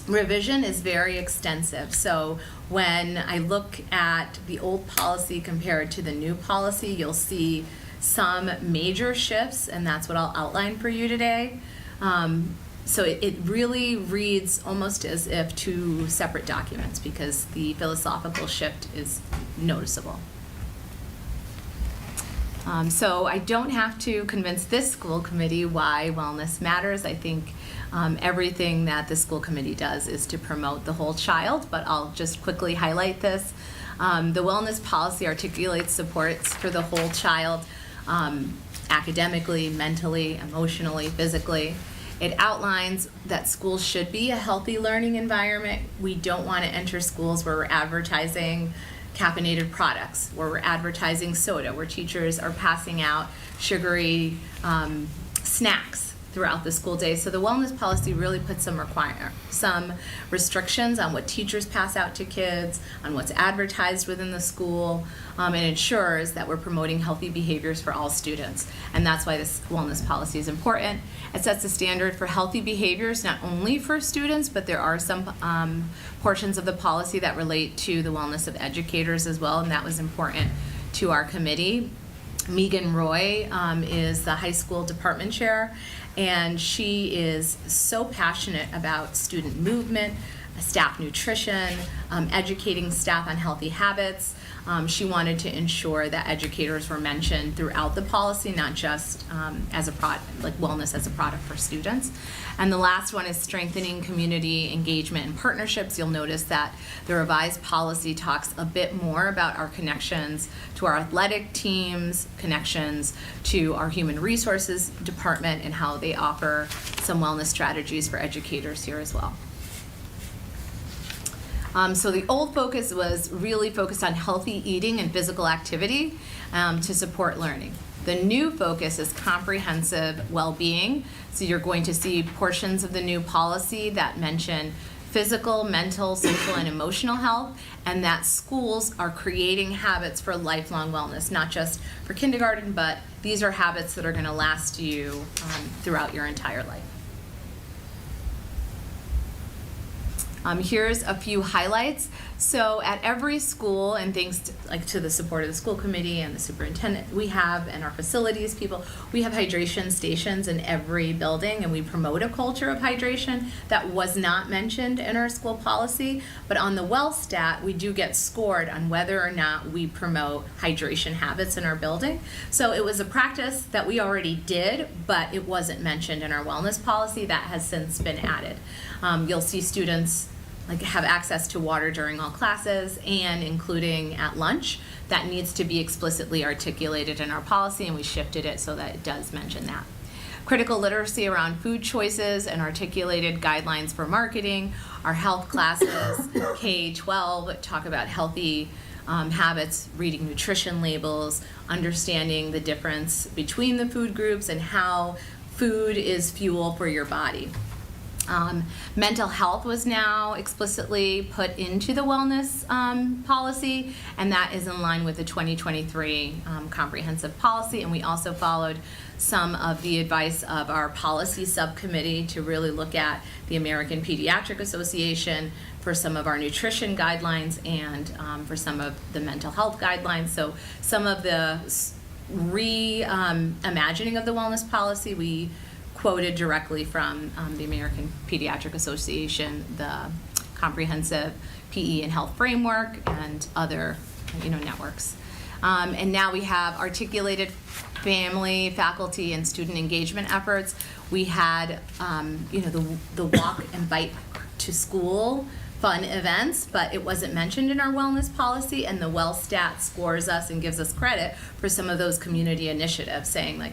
revision is very extensive. So when I look at the old policy compared to the new policy, you'll see some major shifts, and that's what I'll outline for you today. So it really reads almost as if two separate documents because the philosophical shift is noticeable. So I don't have to convince this school committee why wellness matters. I think everything that the school committee does is to promote the whole child, but I'll just quickly highlight this. The wellness policy articulates supports for the whole child, academically, mentally, emotionally, physically. It outlines that schools should be a healthy learning environment. We don't want to enter schools where we're advertising caffeinated products, where we're advertising soda, where teachers are passing out sugary snacks throughout the school day. So the wellness policy really puts some restrictions on what teachers pass out to kids, on what's advertised within the school, and ensures that we're promoting healthy behaviors for all students. And that's why this wellness policy is important. It sets a standard for healthy behaviors, not only for students, but there are some portions of the policy that relate to the wellness of educators as well, and that was important to our committee. Megan Roy is the high school department chair, and she is so passionate about student movement, staff nutrition, educating staff on healthy habits. She wanted to ensure that educators were mentioned throughout the policy, not just as a product, like wellness as a product for students. And the last one is strengthening community engagement and partnerships. You'll notice that the revised policy talks a bit more about our connections to our athletic teams, connections to our human resources department, and how they offer some wellness strategies for educators here as well. So the old focus was really focused on healthy eating and physical activity to support learning. The new focus is comprehensive well-being. So you're going to see portions of the new policy that mention physical, mental, social, and emotional health, and that schools are creating habits for lifelong wellness, not just for kindergarten, but these are habits that are going to last you throughout your entire life. Here's a few highlights. So at every school, and thanks to the support of the school committee and the superintendent we have, and our facilities people, we have hydration stations in every building, and we promote a culture of hydration that was not mentioned in our school policy. But on the WellStat, we do get scored on whether or not we promote hydration habits in our building. So it was a practice that we already did, but it wasn't mentioned in our wellness policy. That has since been added. You'll see students have access to water during all classes and including at lunch. That needs to be explicitly articulated in our policy, and we shifted it so that it does mention that. critical literacy around food choices and articulated guidelines for marketing. Our health classes, K-12, talk about healthy habits, reading nutrition labels, understanding the difference between the food groups and how food is fuel for your body. Mental health was now explicitly put into the wellness policy, and that is in line with the 2023 comprehensive policy. And we also followed some of the advice of our policy subcommittee to really look at the American Pediatric Association for some of our nutrition guidelines and for some of the mental health guidelines. So some of the reimagining of the wellness policy, we quoted directly from the American Pediatric Association, the comprehensive PE and health framework, and other networks. And now we have articulated family, faculty, and student engagement efforts. We had the walk and bike to school fun events, but it wasn't mentioned in our wellness policy, and the WellStat scores us and gives us credit for some of those community initiatives, saying like,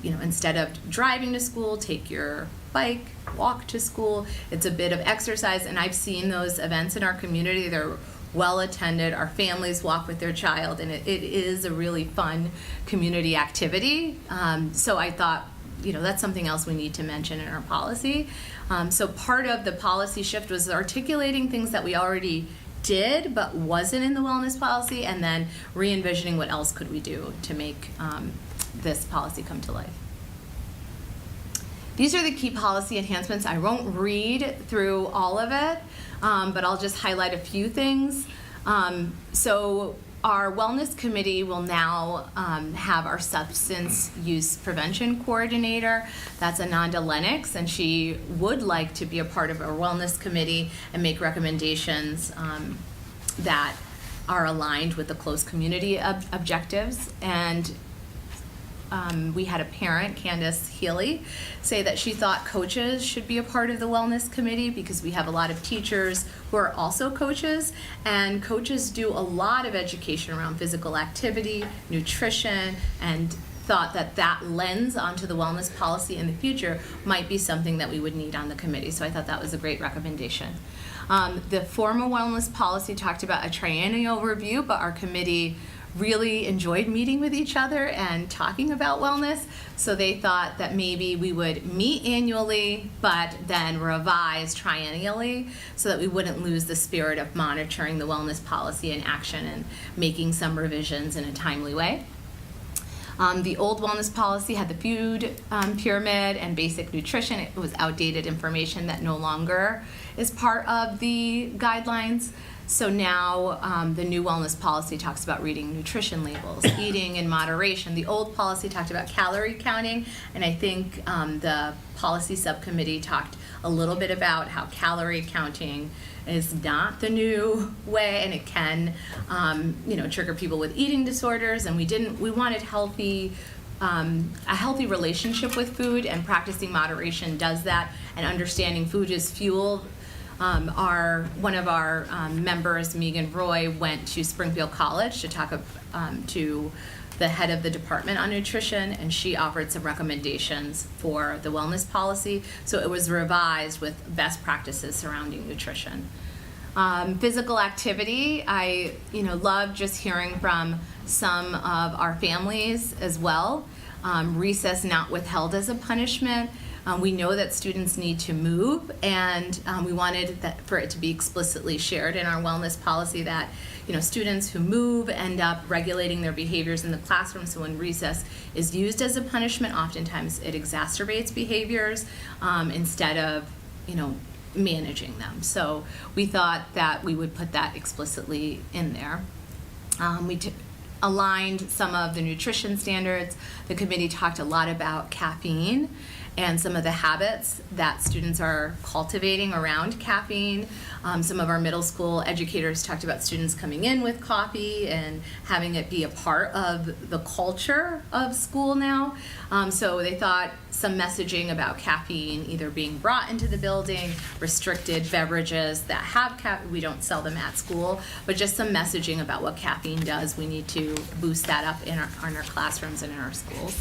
instead of driving to school, take your bike, walk to school. It's a bit of exercise, and I've seen those events in our community. They're well attended. Our families walk with their child, and it is a really fun community activity. So I thought, that's something else we need to mention in our policy. So part of the policy shift was articulating things that we already did but wasn't in the wellness policy, and then re-envisioning what else could we do to make this policy come to life. These are the key policy enhancements. I won't read through all of it, but I'll just highlight a few things. So our wellness committee will now have our substance use prevention coordinator. That's Ananda Lennox, and she would like to be a part of our wellness committee and make recommendations that are aligned with the close community objectives. And we had a parent, Candace Healy, say that she thought coaches should be a part of the wellness committee because we have a lot of teachers who are also coaches, and coaches do a lot of education around physical activity, nutrition, and thought that lens onto the wellness policy in the future might be something that we would need on the committee. So I thought that was a great recommendation. The formal wellness policy talked about a triennial review, but our committee really enjoyed meeting with each other and talking about wellness, so they thought that maybe we would meet annually but then revise triennially so that we wouldn't lose the spirit of monitoring the wellness policy in action and making some revisions in a timely way. The old wellness policy had the food pyramid and basic nutrition. It was outdated information that no longer is part of the guidelines. So now the new wellness policy talks about reading nutrition labels, eating in moderation. The old policy talked about calorie counting, and I think the policy subcommittee talked a little bit about how calorie counting is not the new way, and it can trigger people with eating disorders, and we wanted a healthy relationship with food, and practicing moderation does that, and understanding food is fuel. One of our members, Megan Roy, went to Springfield College to talk to the head of the department on nutrition, and she offered some recommendations for the wellness policy. So it was revised with best practices surrounding nutrition. Physical activity, I love just hearing from some of our families as well. Recess not withheld as a punishment. We know that students need to move, and we wanted for it to be explicitly shared in our wellness policy that students who move end up regulating their behaviors in the classroom. So when recess is used as a punishment, oftentimes it exacerbates behaviors instead of managing them. So we thought that we would put that explicitly in there. We aligned some of the nutrition standards. The committee talked a lot about caffeine and some of the habits that students are cultivating around caffeine. Some of our middle school educators talked about students coming in with coffee and having it be a part of the culture of school now. So they thought some messaging about caffeine either being brought into the building, restricted beverages that have caffeine, we don't sell them at school, but just some messaging about what caffeine does. We need to boost that up in our classrooms and in our schools.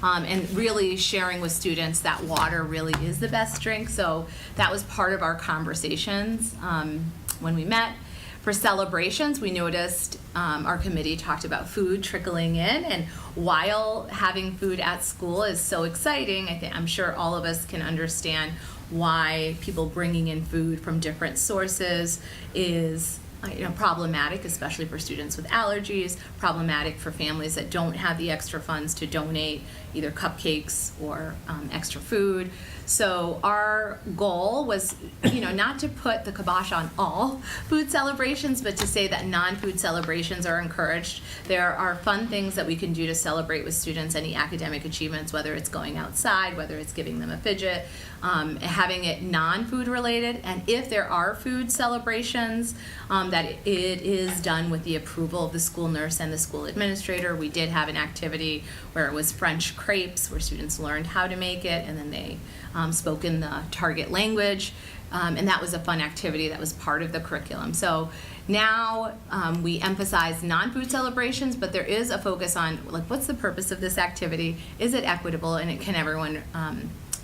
and really sharing with students that water really is the best drink. So that was part of our conversations when we met. For celebrations, we noticed our committee talked about food trickling in, and while having food at school is so exciting, I'm sure all of us can understand why people bringing in food from different sources is problematic, especially for students with allergies, problematic for families that don't have the extra funds to donate either cupcakes or extra food. So our goal was, not to put the kibosh on all food celebrations, but to say that non-food celebrations are encouraged. There are fun things that we can do to celebrate with students any academic achievements, whether it's going outside, whether it's giving them a fidget, having it non-food related. And if there are food celebrations, that it is done with the approval of the school nurse and the school administrator. We did have an activity where it was French crepes, where students learned how to make it, and then they spoke in the target language, and that was a fun activity that was part of the curriculum. So now we emphasize non-food celebrations, but there is a focus on what's the purpose of this activity? Is it equitable, and can everyone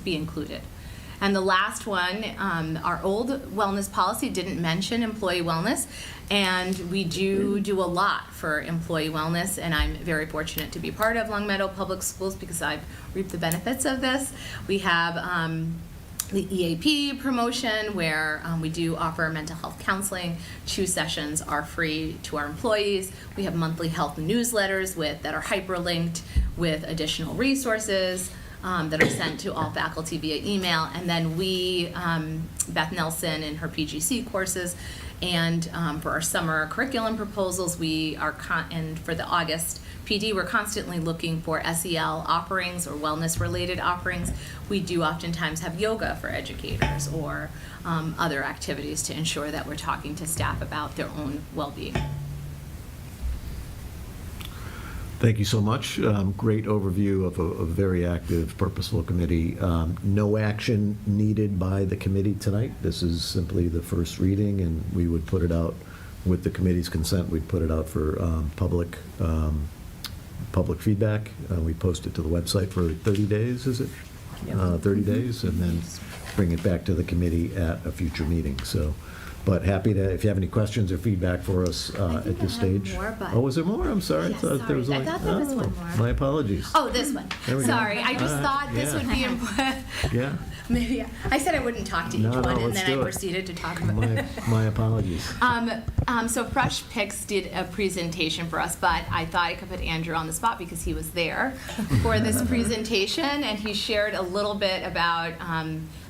be included? And the last one, our old wellness policy didn't mention employee wellness, and we do a lot for employee wellness, and I'm very fortunate to be part of Longmeadow Public Schools because I've reaped the benefits of this. We have the EAP promotion where we do offer mental health counseling. 2 sessions are free to our employees. We have monthly health newsletters that are hyperlinked with additional resources that are sent to all faculty via email. And then we, Beth Nelson in her PGC courses, and for our summer curriculum proposals, and for the August PD, we're constantly looking for SEL offerings or wellness-related offerings. We do oftentimes have yoga for educators or other activities to ensure that we're talking to staff about their own well-being. Thank you so much. Great overview of a very active, purposeful committee. No action needed by the committee tonight. This is simply the first reading, and we would put it out with the committee's consent. We'd put it out for public feedback. We post it to the website for 30 days, is it? Yep. 30 days, and then bring it back to the committee at a future meeting. So, but happy to, if you have any questions or feedback for us at this stage. More, but- Oh, was there more? I'm sorry. Yes, I thought there was sorry. I only. thought there was one more. My apologies. Oh, this one. There we go. Sorry, I just thought this yeah. would be important. Yeah. Maybe I said I wouldn't talk to each No, one, and let's then do I it. proceeded to talk about My apologies. So Fresh Picks did a presentation for us, but I thought I could put Andrew on the spot because he was there for this presentation, and he shared a little bit about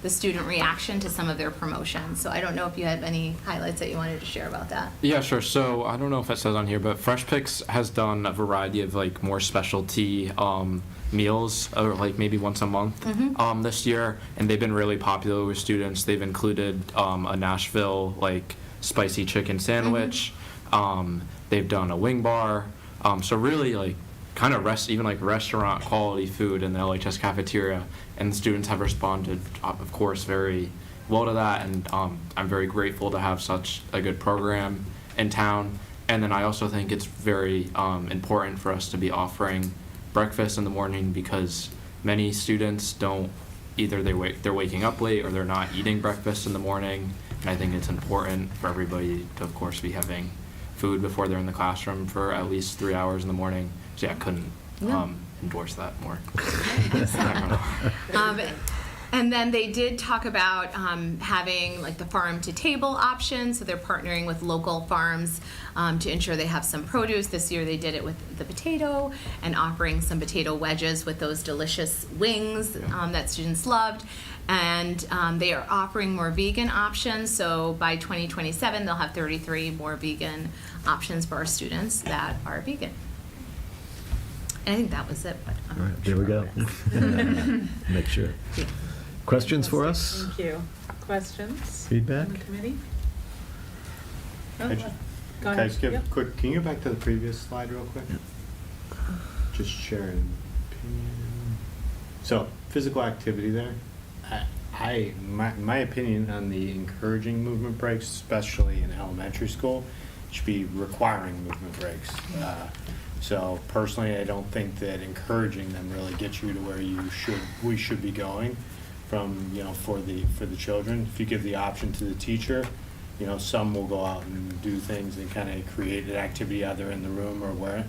the student reaction to some of their promotions. So I don't know if you had any highlights that you wanted to share about that. Yeah, sure. So I don't know if it says on here, but Fresh Picks has done a variety of more specialty meals, or maybe once a month this year, and they've been really popular with students. They've included a Nashville spicy chicken sandwich. They've done a wing bar. So really kind of restaurant quality food in the LHS cafeteria, and the students have responded, of course, very well to that, and I'm very grateful to have such a good program in town. And then I also think it's very important for us to be offering breakfast in the morning, because many students don't, either they're waking up late or they're not eating breakfast in the morning, and I think it's important for everybody to, of course, be having food before they're in the classroom for at least 3 hours in the morning. So yeah, I couldn't endorse that more. And then they did talk about having the farm to table option. So they're partnering with local farms to ensure they have some produce. This year they did it with the potato and offering some potato wedges with those delicious wings that students loved. And they are offering more vegan options. So by 2027, they'll have 33 more vegan options for our students that are vegan. And I think that was it. But I'm All right, there sure we go. Make sure. Yeah. Questions for us? Thank you. Questions? Feedback? From the committee? Can I just- Go Can I ahead. just give Yep. a quick, can you go back to the previous slide real quick? Just share an opinion. So, physical activity there. My opinion on the encouraging movement breaks, especially in elementary school, should be requiring movement breaks. So personally, I don't think that encouraging them really gets you to where we should be going from, for the children. If you give the option to the teacher, some will go out and do things and kind of create an activity either in the room or where,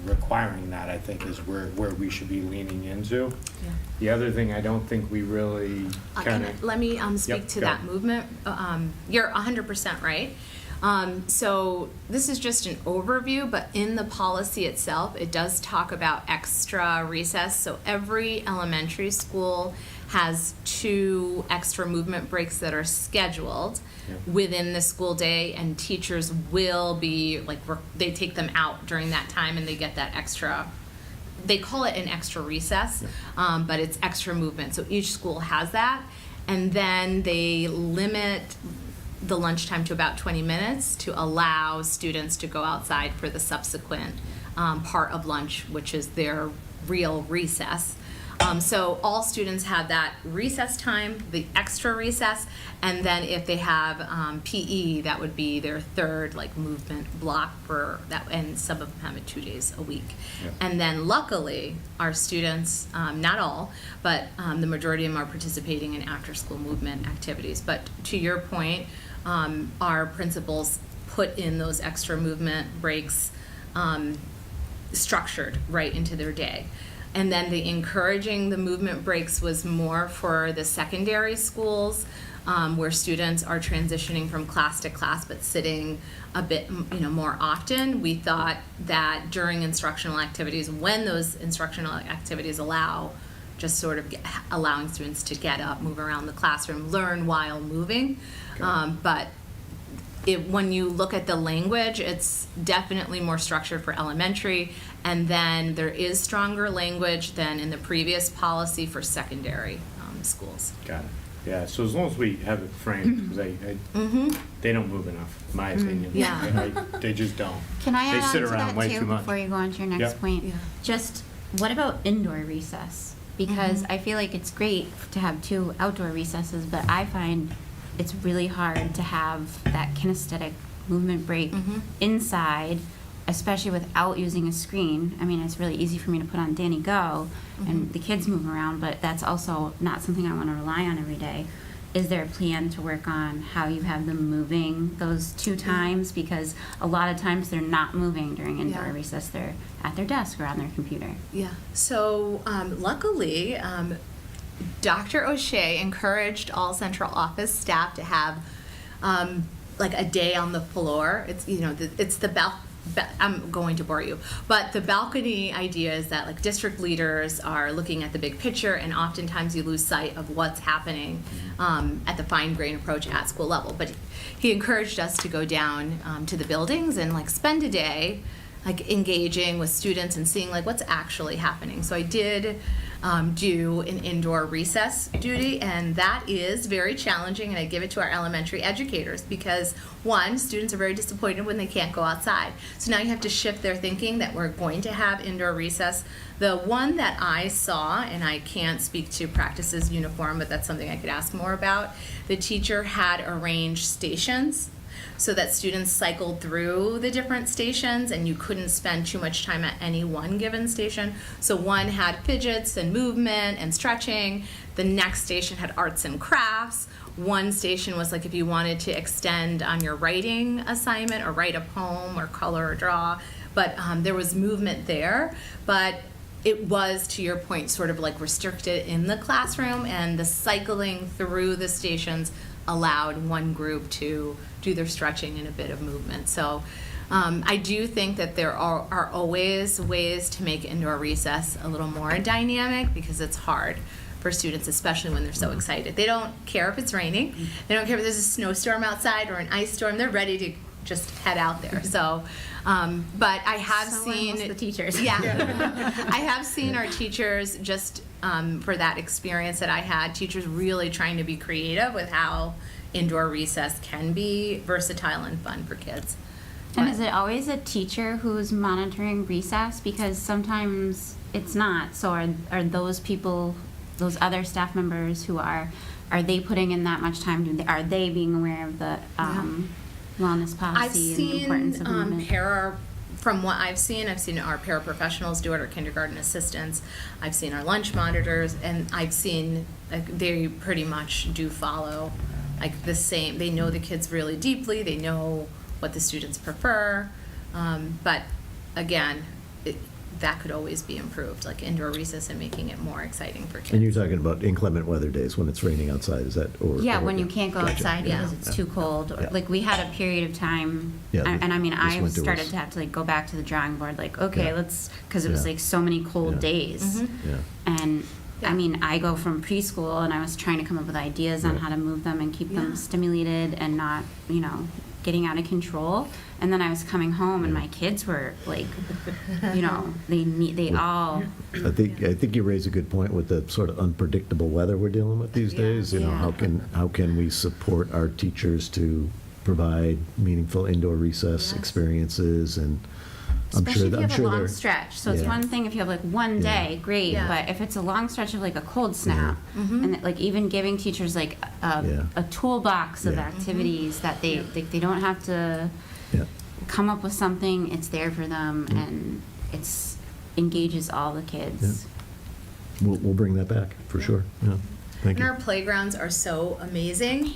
requiring that, I think, is where we should be leaning into. Yeah. The other thing, I don't think we really kind of. Let me speak Yep, to go. that movement. You're 100% right. So this is just an overview, but in the policy itself, it does talk about extra recess. So every elementary school has 2 extra movement breaks that are scheduled within the school day, and teachers will be, they take them out during that time and they get that extra, they call it an extra recess, but it's extra movement. So each school has that, and then they limit the lunchtime to about 20 minutes to allow students to go outside for the subsequent part of lunch, which is their real recess. So all students have that recess time, the extra recess, and then if they have PE, that would be their third movement block for that, and some of them have it 2 days a week. Yeah. And then luckily, our students, not all, but the majority of them are participating in after-school movement activities. But to your point, our principals put in those extra movement breaks structured right into their day. And then the encouraging the movement breaks was more for the secondary schools, where students are transitioning from class to class but sitting a bit more often. We thought that during instructional activities, when those instructional activities allow, just sort of allowing students to get up, move around the classroom, learn while moving. But when you look at the language, it's definitely more structured for elementary, and then there is stronger language than in the previous policy for secondary schools. Got it. Yeah, so as long as we have it framed, because they don't move enough, in my opinion. Yeah. They just don't. Can I They add on sit to around that way too too much. before you go on to your next Yep. point? Yeah. Just what about indoor recess? Because I feel like it's great to have 2 outdoor recesses, but I find it's really hard to have that kinesthetic movement break inside, especially without using a screen. I mean, it's really easy for me to put on Danny Go and the kids move around, but that's also not something I want to rely on every day. Is there a plan to work on how you have them moving those 2 times? Because a lot of times they're not moving during indoor recess. They're at their desk or on their computer. Yeah. So luckily, Dr. O'Shea encouraged all central office staff to have a day on the floor. It's it's the I'm going to bore you, but the balcony idea is that district leaders are looking at the big picture, and oftentimes you lose sight of what's happening at the fine grain approach at school level. But he encouraged us to go down to the buildings and spend a day engaging with students and seeing what's actually happening. So I did do an indoor recess duty, and that is very challenging, and I give it to our elementary educators because, one, students are very disappointed when they can't go outside. So now you have to shift their thinking that we're going to have indoor recess. The one that I saw, and I can't speak to practices uniform, but that's something I could ask more about, the teacher had arranged stations so that students cycled through the different stations and you couldn't spend too much time at any one given station. So one had fidgets and movement and stretching. The next station had arts and crafts. One station was if you wanted to extend on your writing assignment or write a poem or color or draw. But there was movement there. But it was, to your point, sort of restricted in the classroom, and the cycling through the stations allowed one group to do their stretching and a bit of movement. So I do think that there are always ways to make indoor recess a little more dynamic, because it's hard for students, especially when they're so excited. They don't care if it's raining. They don't care if there's a snowstorm outside or an ice storm. They're ready to just head out there. So, but I have seen the teachers. Yeah, I have seen our teachers just for that experience that I had. Teachers really trying to be creative with how indoor recess can be versatile and fun for kids. And is it always a teacher who's monitoring recess? Because sometimes it's not. So are those people, those other staff members who are they putting in that much time? Are they being aware of the wellness I've policy and the importance seen of movement? from what I've seen our paraprofessionals do it, our kindergarten assistants. I've seen our lunch monitors, and I've seen they pretty much do follow like the same. They know the kids really deeply. They know what the students prefer. But again, that could always be improved, like indoor recess and making it more exciting for kids. And you're talking about inclement weather days when it's raining outside, is that, or? Yeah, or- when you can't go Gotcha. outside Yeah. because it's too cold. Or, Yeah. like, we had a period of time, Yeah, and I mean, this I winter started was- to have to, like, go back to the drawing board, like, okay, Yeah. let's, because it was, Yeah. like, so many cold Yeah. days. Yeah. And, I mean, I go from preschool, and I was trying to come up with ideas on Yeah. how to move them and keep them stimulated and not, getting out of control. And then I was coming home, and my kids were, like, they all... I think you raise a good point with the sort of unpredictable weather we're dealing with these days. Yeah. How can we support our teachers to provide meaningful indoor recess experiences? And I'm Especially sure if you have a long they're- stretch. So it's Yeah. one thing if you have like one Yeah. day, great. Yeah. But if it's a long stretch of like a cold snap, and like even giving teachers like Yeah. a toolbox of Yeah. activities that they don't have to Yeah. come up with something. It's there for them, and it's engages all the kids. We'll bring that back for sure. Yeah. Thank And you. our playgrounds are so amazing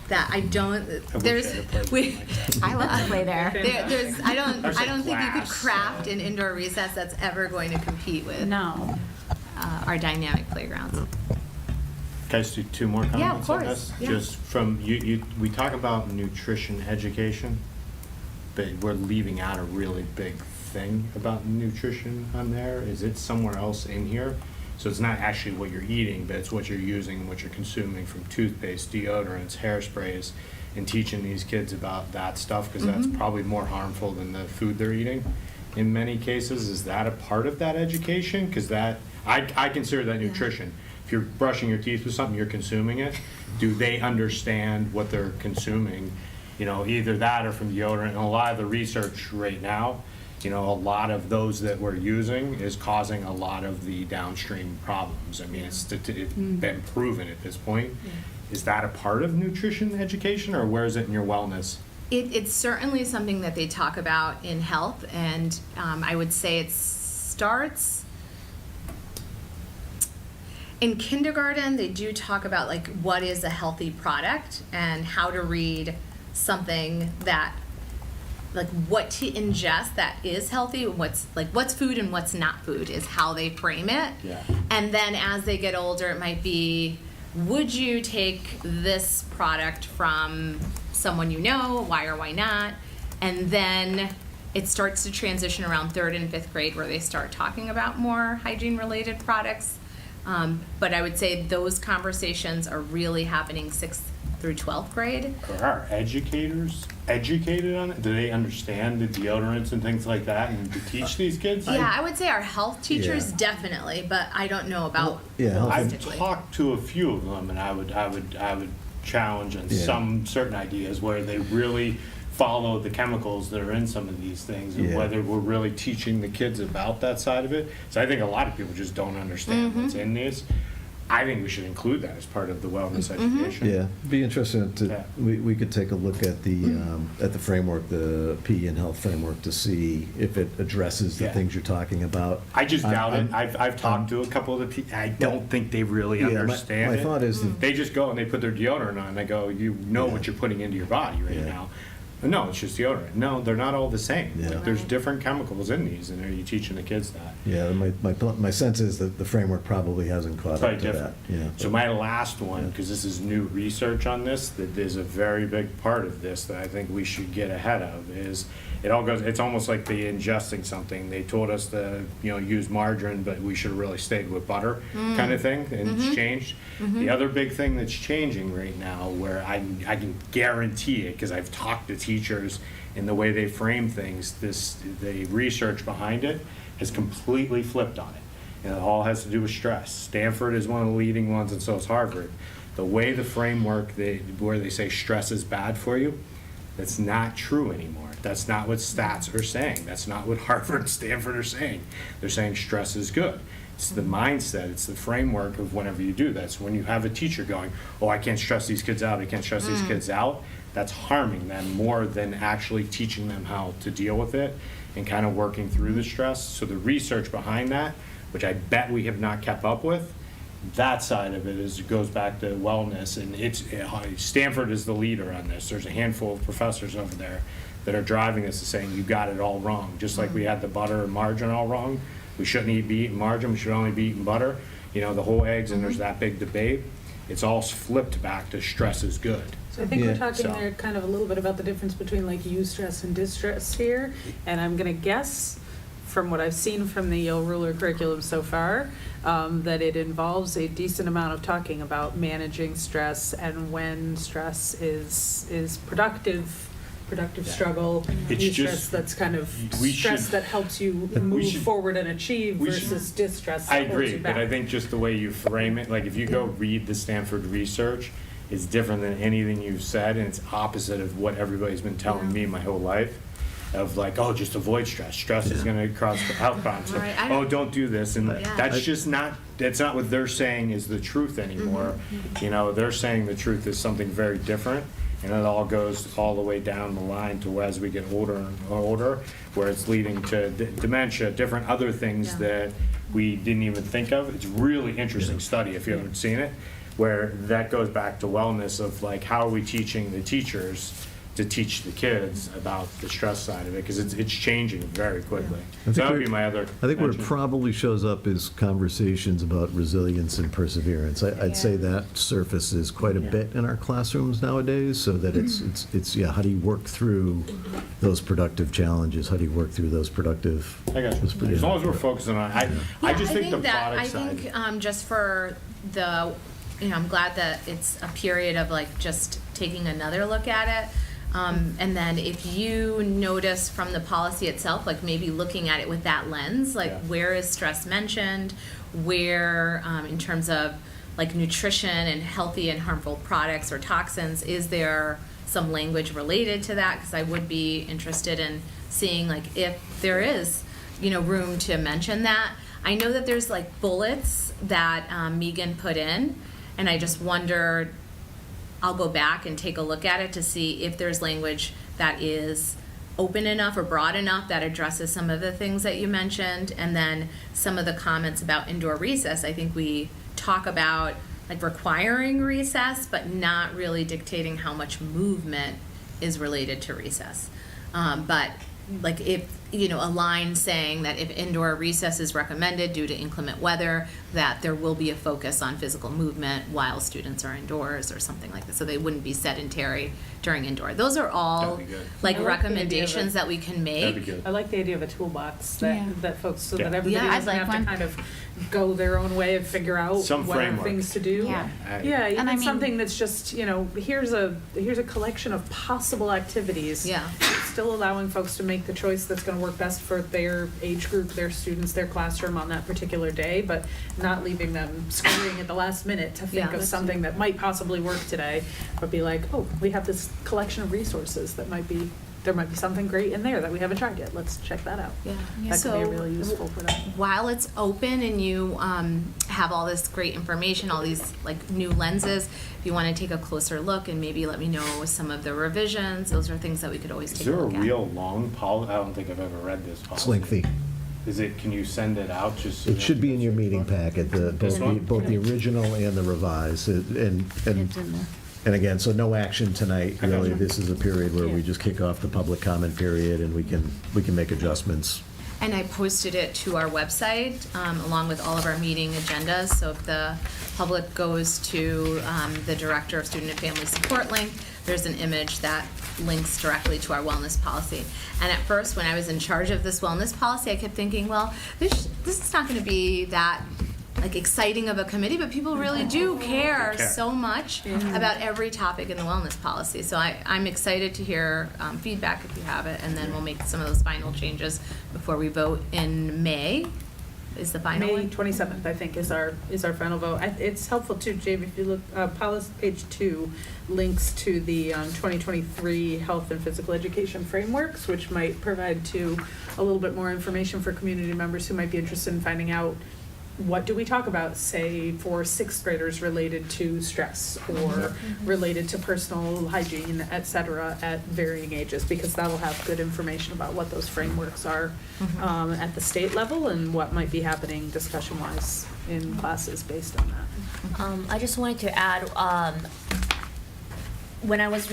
that I don't. I wish There's I had a playground we. like that. I love to play there. There's I don't There's like think you could glass. craft an indoor recess that's ever going to compete with No. our dynamic playgrounds. Can I just do two more comments Yeah, of on course. this? Yeah. Just from, we talk about nutrition education, but we're leaving out a really big thing about nutrition on there. Is it somewhere else in here? So it's not actually what you're eating, but it's what you're using, what you're consuming from toothpaste, deodorants, hairsprays, and teaching these kids about that stuff, because that's probably more harmful than the food they're eating in many cases. Is that a part of that education? Because I consider that nutrition. If you're brushing your teeth with something, you're consuming it. Do they understand what they're consuming? Either that or from deodorant. And a lot of the research right now, a lot of those that we're using is causing a lot of the downstream problems. I mean, it's been proven at this point. Is that a part of nutrition education, or where is it in your wellness? It's certainly something that they talk about in health, and I would say it starts in kindergarten. They do talk about like what is a healthy product and how to read something that, like, what to ingest that is healthy, what's food and what's not food is how they frame it. Yeah. And then as they get older, it might be, would you take this product from someone you know, why or why not? And then it starts to transition around 3rd and 5th grade where they start talking about more hygiene-related products. But I would say those conversations are really happening 6th through 12th grade. Are our educators educated on it? Do they understand the deodorants and things like that and to teach these kids? Yeah, I would say our health teachers Yeah. definitely, but I don't know about Yeah, health- I've holistically. talked to a few of them, and I would challenge on Yeah. some certain ideas where they really follow the chemicals that are in some of these things, and Yeah. whether we're really teaching the kids about that side of it. So I think a lot of people just don't understand what's in these. I think we should include that as part of the wellness education. Yeah, it'd be interesting Yeah. to, we could take a look at the framework, the PE and health framework, to see if it addresses the Yeah. things you're talking about. I just doubt it. I'm- I've talked to a couple of the people. I don't think they really Yeah, my- understand my it. thought is that- They just go and they put their deodorant on. And they go, you know what you're putting into your body right Yeah. now. No, it's just deodorant. No, they're not all the same. Yeah. Like, there's different chemicals in these, and are you teaching the kids that? Yeah, my sense is that the framework probably hasn't caught up Probably to different. that. Yeah. So my last one, because this is new research on this, that there's a very big part of this that I think we should get ahead of, is it all goes, it's almost like they ingesting something. They told us to, use margarine, but we should have really stayed with butter kind of thing, and it's changed. The other big thing that's changing right now, where I can guarantee it, because I've talked to teachers and the way they frame things, the research behind it has completely flipped on it. And it all has to do with stress. Stanford is one of the leading ones, and so is Harvard. The way the framework, where they say stress is bad for you, that's not true anymore. That's not what stats are saying. That's not what Harvard and Stanford are saying. They're saying stress is good. It's the mindset, it's the framework of whenever you do that. So when you have a teacher going, oh, I can't stress these kids out, I can't stress these kids out, that's harming them more than actually teaching them how to deal with it and kind of working through the stress. So the research behind that, which I bet we have not kept up with, that side of it goes back to wellness, and Stanford is the leader on this. There's a handful of professors over there that are driving this and saying you got it all wrong. Just like we had the butter and margarine all wrong. We shouldn't be eating margarine, we should only be eating butter. You know, the whole eggs, and there's that big debate. It's all flipped back to stress is good. So I think we're talking So- there kind of a little bit about the difference between like eustress and distress here. And I'm gonna guess, from what I've seen from the Yale Ruler curriculum so far, that it involves a decent amount of talking about managing stress and when stress is productive struggle, It's eustress just- that's kind of we stress should- that helps you we move should- forward and achieve we should- versus distress I that holds agree, you but back. I think just the way you frame it, like if you go read the Stanford research, it's different than anything you've said, and it's opposite of what everybody's been telling me my whole life. Of like, oh, just avoid stress. Stress is going to cause health problems. So, Right, oh, don't do this, and Yeah. that's just not. That's not what they're saying is the truth anymore. You know, they're saying the truth is something very different, and it all goes all the way down the line to as we get older and older, where it's leading to dementia, different other things that we didn't even think of. It's really interesting study if you haven't seen it, where that goes back to wellness of like how are we teaching the teachers to teach the kids about the stress side of it, because it's changing very quickly. So that would be my other. I think where it mention. probably shows up is conversations about resilience and perseverance. I'd say that surfaces quite a bit in our classrooms nowadays, so that it's how do you work through those productive challenges? How do you work through those productive? I got you. As long as we're focusing on, I just think the product side. I think just for the, I'm glad that it's a period of like just taking another look at it. And then if you notice from the policy itself, like maybe looking at it with that lens, like where is stress mentioned, where in terms of like nutrition and healthy and harmful products or toxins, is there some language related to that? Because I would be interested in seeing like if there is, room to mention that. I know that there's like bullets that Megan put in, and I just wondered, I'll go back and take a look at it to see if there's language that is open enough or broad enough that addresses some of the things that you mentioned. And then some of the comments about indoor recess, I think we talk about like requiring recess, but not really dictating how much movement is related to recess. But like if, a line saying that if indoor recess is recommended due to inclement weather, that there will be a focus on physical movement while students are indoors or something like that. So they wouldn't be sedentary during indoor. Those are all That'd be good. like I like the idea of recommendations it. that we can That'd be make. good. I like the idea of a toolbox that folks, so that everybody Yeah, I'd doesn't like have one. to kind of go their own way and figure out Some what are framework. things to do. Yeah. Yeah, even And I mean- something that's just, here's a collection of possible activities. Yeah. Still allowing folks to make the choice that's gonna work best for their age group, their students, their classroom on that particular day, but not leaving them scurrying at the last minute to think Yeah, of that's- something that might possibly work today, but be like, oh, we have this collection of resources that there might be something great in there that we haven't tried yet. Let's check that out. Yeah. That could be So, really useful for them. While it's open and you have all this great information, all these like new lenses, if you want to take a closer look and maybe let me know some of the revisions, those are things that we could always Is take a there a look at. real long policy? I don't think I've ever read this policy. It's lengthy. Is it? Can you send it out just? So It that should be we in can your search meeting for it? packet, This one? both the original and the revised. And again, so no action tonight, I got really. you. This is a period where we just kick off the public comment period, and we can make adjustments. And I posted it to our website along with all of our meeting agendas. So if the public goes to the Director of Student and Family Support link, there's an image that links directly to our wellness policy. And at first, when I was in charge of this wellness policy, I kept thinking, well, this is not going to be that like exciting of a committee, but people really do care They care. so much about every topic in the wellness policy. So I'm excited to hear feedback if you have it, and then we'll make some of those final changes before we vote in May. Is the final May one? 27th, I think, is our final vote. It's helpful too, Jabe, if you look, policy page 2 links to the 2023 health and physical education frameworks, which might provide a little bit more information for community members who might be interested in finding out what do we talk about, say, for sixth graders related to stress or related to personal hygiene, et cetera, at varying ages, because that'll have good information about what those frameworks are at the state level and what might be happening discussion-wise in classes based on that. I just wanted to add, when I was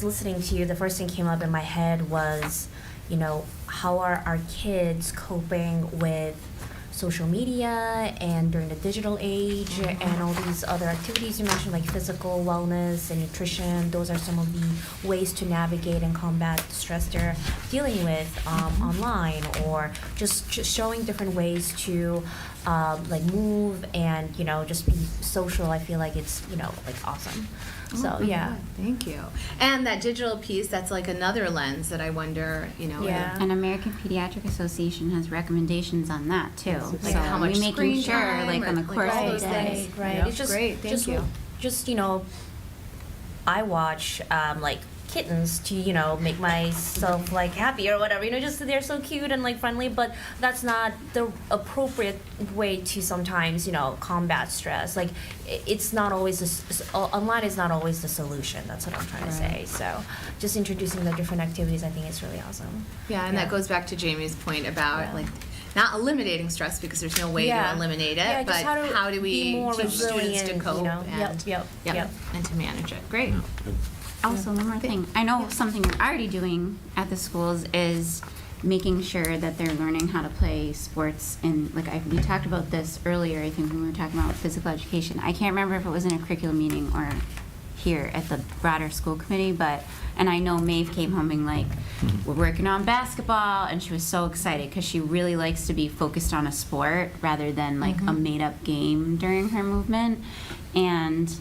listening to you, the first thing came up in my head was, you know, how are our kids coping with social media and during the digital age and all these other activities you mentioned, like physical wellness and nutrition. Those are some of the ways to navigate and combat the stress they're dealing with online, or just showing different ways to like move and, you know, just be social. I feel like it's, you know, like awesome. So yeah. Thank you. And that digital piece, that's like another lens that I wonder, you know. Yeah. And American Pediatric Association has recommendations on that too. Like so how much we making screen sure, time, like on the or, course all of those the day. things. Right. Yep. It's just Great, thank you. Just, you know, I watch like kittens to, you know, make myself like happy or whatever, you know, just they're so cute and like friendly, but that's not the appropriate way to sometimes, you know, combat stress. Like it's not always online is not always the solution. That's what I'm trying to say. So just introducing the different activities, I think is really awesome. Yeah, and that goes back to Jamie's point about like not eliminating stress, because there's no way to eliminate it, Yeah, but just how do be we more teach students to resilient, cope you know? and Yep. and to manage it. Great. Also, one more thing. I know something you're already doing at the schools is making sure that they're learning how to play sports. And like we talked about this earlier, I think, when we were talking about physical education. I can't remember if it was in a curriculum meeting or here at the broader school committee, and I know Maeve came home being like, we're working on basketball, and she was so excited because she really likes to be focused on a sport rather than like a made-up game during her movement. And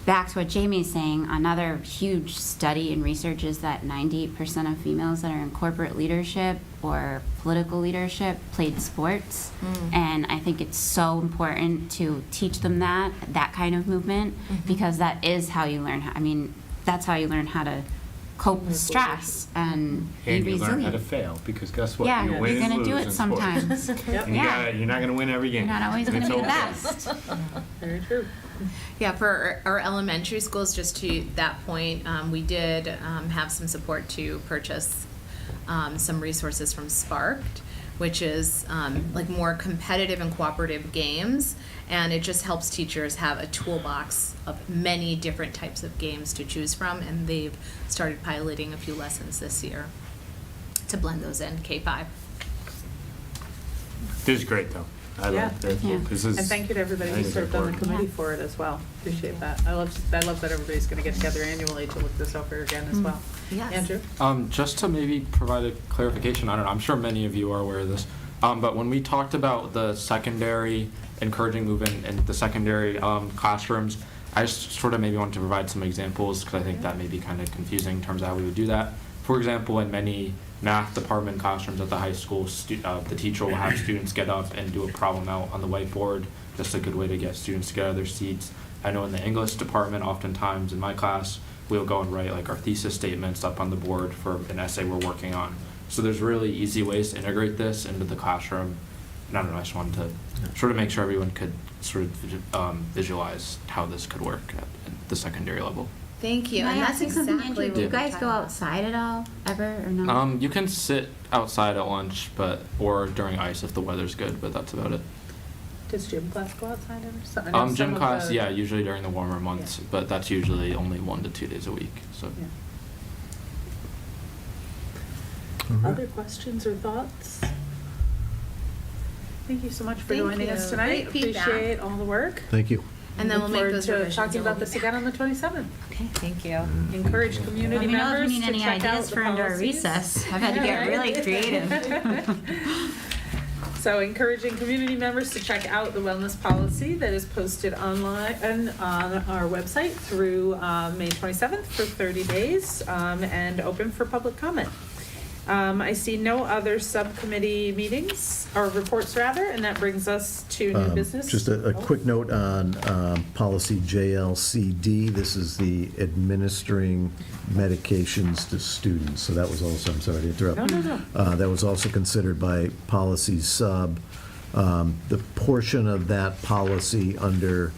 back to what Jamie's saying, another huge study and research is that 98% of females that are in corporate leadership or political leadership played sports. And I think it's so important to teach them that kind of movement, because that is how you learn that's how you learn how to cope with stress and be And you resilient. learn how to fail, because guess what? Yeah, You win you're and going to do lose it in sports. sometimes. And you're not going to win every game. You're not always And going to it's be the okay. best. Very true. Yeah, for our elementary schools, just to that point, we did have some support to purchase some resources from Sparked, which is like more competitive and cooperative games, and it just helps teachers have a toolbox of many different types of games to choose from, and they've started piloting a few lessons this year to blend those in K-5. This is great, though. I Yeah. love this. Yeah. This is, And thank you to everybody I who think it's served on the important. committee for it as well. Appreciate that. I love that everybody's going to get together annually to look this over again as well. Yes. Andrew? Just to maybe provide a clarification, I don't know, I'm sure many of you are aware of this, but when we talked about the secondary, encouraging movement in the secondary classrooms, I just sort of maybe want to provide some examples, because I think that may be kind of confusing in terms of how we would do that. For example, in many math department classrooms at the high school, the teacher will have students get up and do a problem out on the whiteboard, just a good way to get students to get out of their seats. I know in the English department, oftentimes in my class, we'll go and write like our thesis statements up on the board for an essay we're working on. So there's really easy ways to integrate this into the classroom. And I don't know, I just wanted to sort of make sure everyone could sort of visualize how this could work at the secondary level. Thank you. Can And I that's ask you something, exactly Andrew? what Do you we're guys talking go about. outside at all, ever, or no? You can sit outside at lunch, or during ice if the weather's good, but that's about it. Does gym class go outside ever? I know some Gym of class, the- yeah, usually during the warmer months, but that's usually only 1 to 2 days a week, so. Yeah. Other questions or thoughts? Thank you so much for Thank joining us you. tonight. Great feedback. Appreciate all the work. Thank you. And then Look we'll make forward those to revisions talking and about we'll this be again on the 27th. Okay, thank you. Encourage community Let me know if members you need to any check out ideas the for indoor policies. recess. I've had to get really creative. So encouraging community members to check out the wellness policy that is posted online and on our website through May 27th for 30 days and open for public comment. I see no other subcommittee meetings, or reports rather, and that brings us to new business. Just a quick note on policy JLCD. This is the administering medications to students. So that was also, I'm sorry to interrupt. No. That was also considered by policy sub The portion of that policy under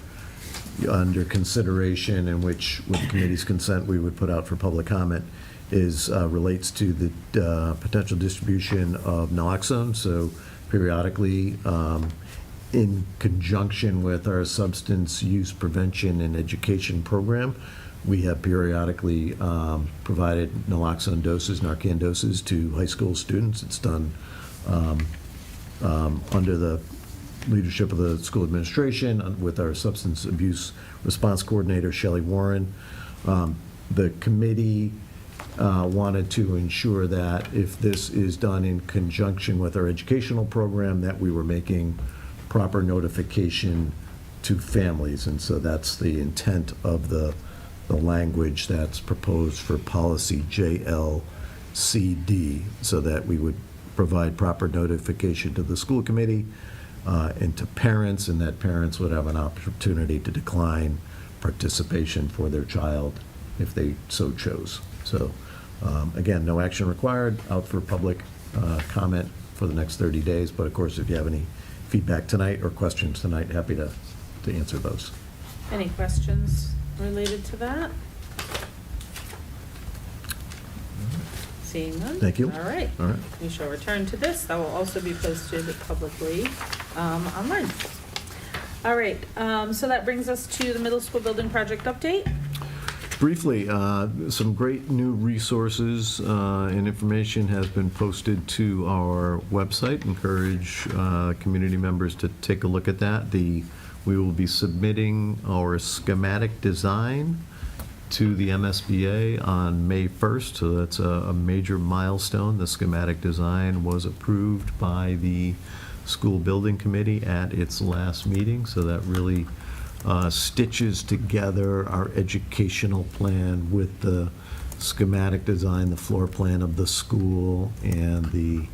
consideration, in which, with the committee's consent, we would put out for public comment, is relates to the potential distribution of naloxone. So periodically, in conjunction with our substance use prevention and education program, we have periodically provided naloxone doses, Narcan doses, to high school students. It's done under the leadership of the school administration with our substance abuse response coordinator, Shelley Warren. The committee wanted to ensure that if this is done in conjunction with our educational program, that we were making proper notification to families. And so that's the intent of the language that's proposed for policy JLCD, so that we would provide proper notification to the school committee and to parents, and that parents would have an opportunity to decline participation for their child if they so chose. So again, no action required, out for public comment for the next 30 days. But of course, if you have any feedback tonight or questions tonight, happy to answer those. Any questions related to that? Seeing none? Thank you. All right. All right. We shall return to this. That will also be posted publicly online. All right, so that brings us to the middle school building project update. Briefly, some great new resources and information has been posted to our website. Encourage community members to take a look at that. We will be submitting our schematic design to the MSBA on May 1st, so that's a major milestone. The schematic design was approved by the school building committee at its last meeting, so that really stitches together our educational plan with the schematic design, the floor plan of the school, and the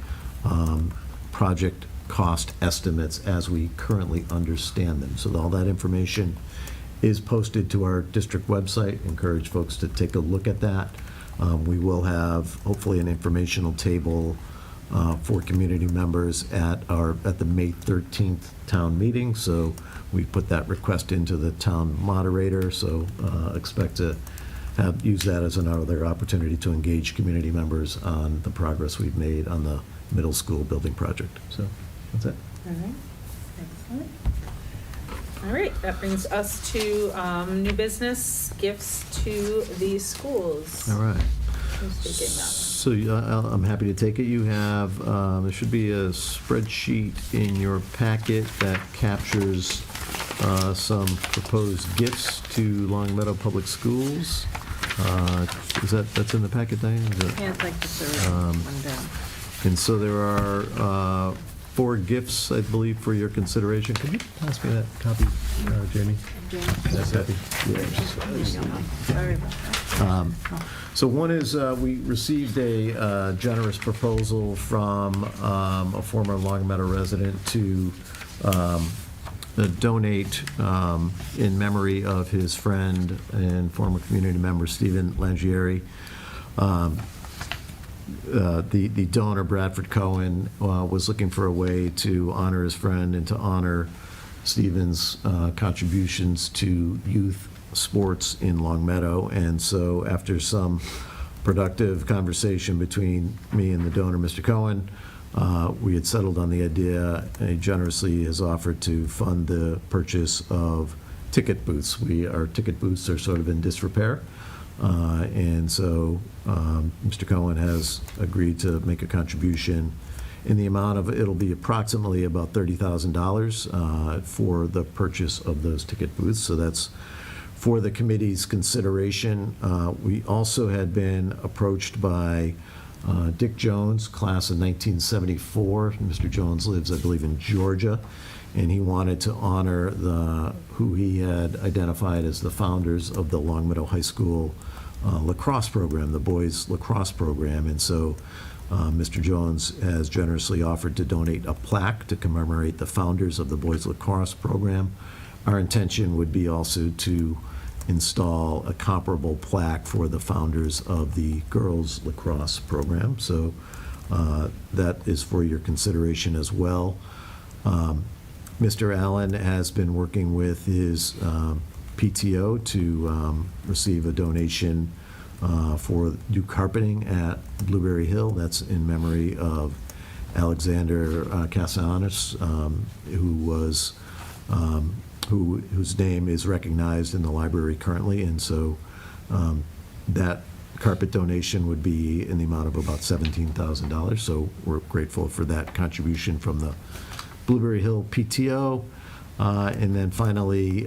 project cost estimates as we currently understand them. So all that information is posted to our district website. Encourage folks to take a look at that. We will have hopefully an informational table for community members at the May 13th town meeting. So we put that request into the town moderator. So expect to use that as another opportunity to engage community members on the progress we've made on the middle school building project. So that's it. All right, excellent. All right, that brings us to new business, gifts to the schools. All right. Who's taking that? So I'm happy to take it. You have, there should be a spreadsheet in your packet that captures some proposed gifts to Long Meadow Public Schools. That's in the packet, Diane? Yeah, it's like the third one down. And so there are 4 gifts, I believe, for your consideration. Can you pass me that copy, Jamie? That copy? Sorry about that. So one is, we received a generous proposal from a former Long Meadow resident to donate in memory of his friend and former community member, Stephen Langieri. The donor, Bradford Cohen, was looking for a way to honor his friend and to honor Stephen's contributions to youth sports in Long Meadow. And so after some productive conversation between me and the donor, Mr. Cohen, we had settled on the idea. He generously has offered to fund the purchase of ticket booths. Our ticket booths are sort of in disrepair. And so Mr. Cohen has agreed to make a contribution in the amount of, it'll be approximately about $30,000 for the purchase of those ticket booths. So that's for the committee's consideration. We also had been approached by Dick Jones, class of 1974. Mr. Jones lives, I believe, in Georgia, and he wanted to honor who he had identified as the founders of the Long Meadow High School lacrosse program, the boys lacrosse program. And so Mr. Jones has generously offered to donate a plaque to commemorate the founders of the boys lacrosse program. Our intention would be also to install a comparable plaque for the founders of the girls lacrosse program. So that is for your consideration as well. Mr. Allen has been working with his PTO to receive a donation for new carpeting at Blueberry Hill. That's in memory of Alexander Castellanos, whose name is recognized in the library currently, and so that carpet donation would be in the amount of about $17,000. So we're grateful for that contribution from the Blueberry Hill PTO. And then finally,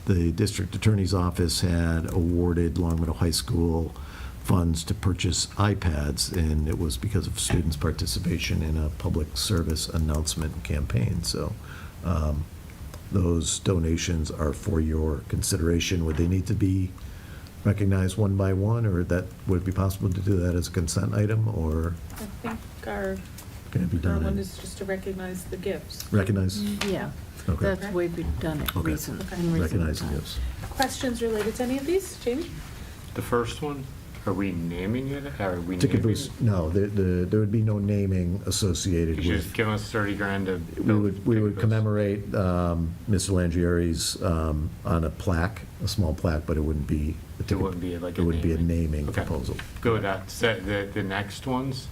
the district attorney's office had awarded Long Meadow High School funds to purchase iPads, and it was because of students' participation in a public service announcement campaign. So those donations are for your consideration. Would they need to be recognized one by one, or would it be possible to do that as a consent item, or I think our can it be current done one in, is just to recognize the gifts. recognize? Yeah, Okay. that's the way we've done it Okay. recently. Recognize the gifts. Questions related to any of these? Jamie? The first one, are we naming it? Are we Ticket naming booths, no, there would be no naming associated You with. just give us 30 grand to We build would ticket booths. commemorate Mr. Landrieri's on a plaque, a small plaque, but it wouldn't be. It wouldn't be like a It would be a naming. naming Okay. proposal. Good. The next ones,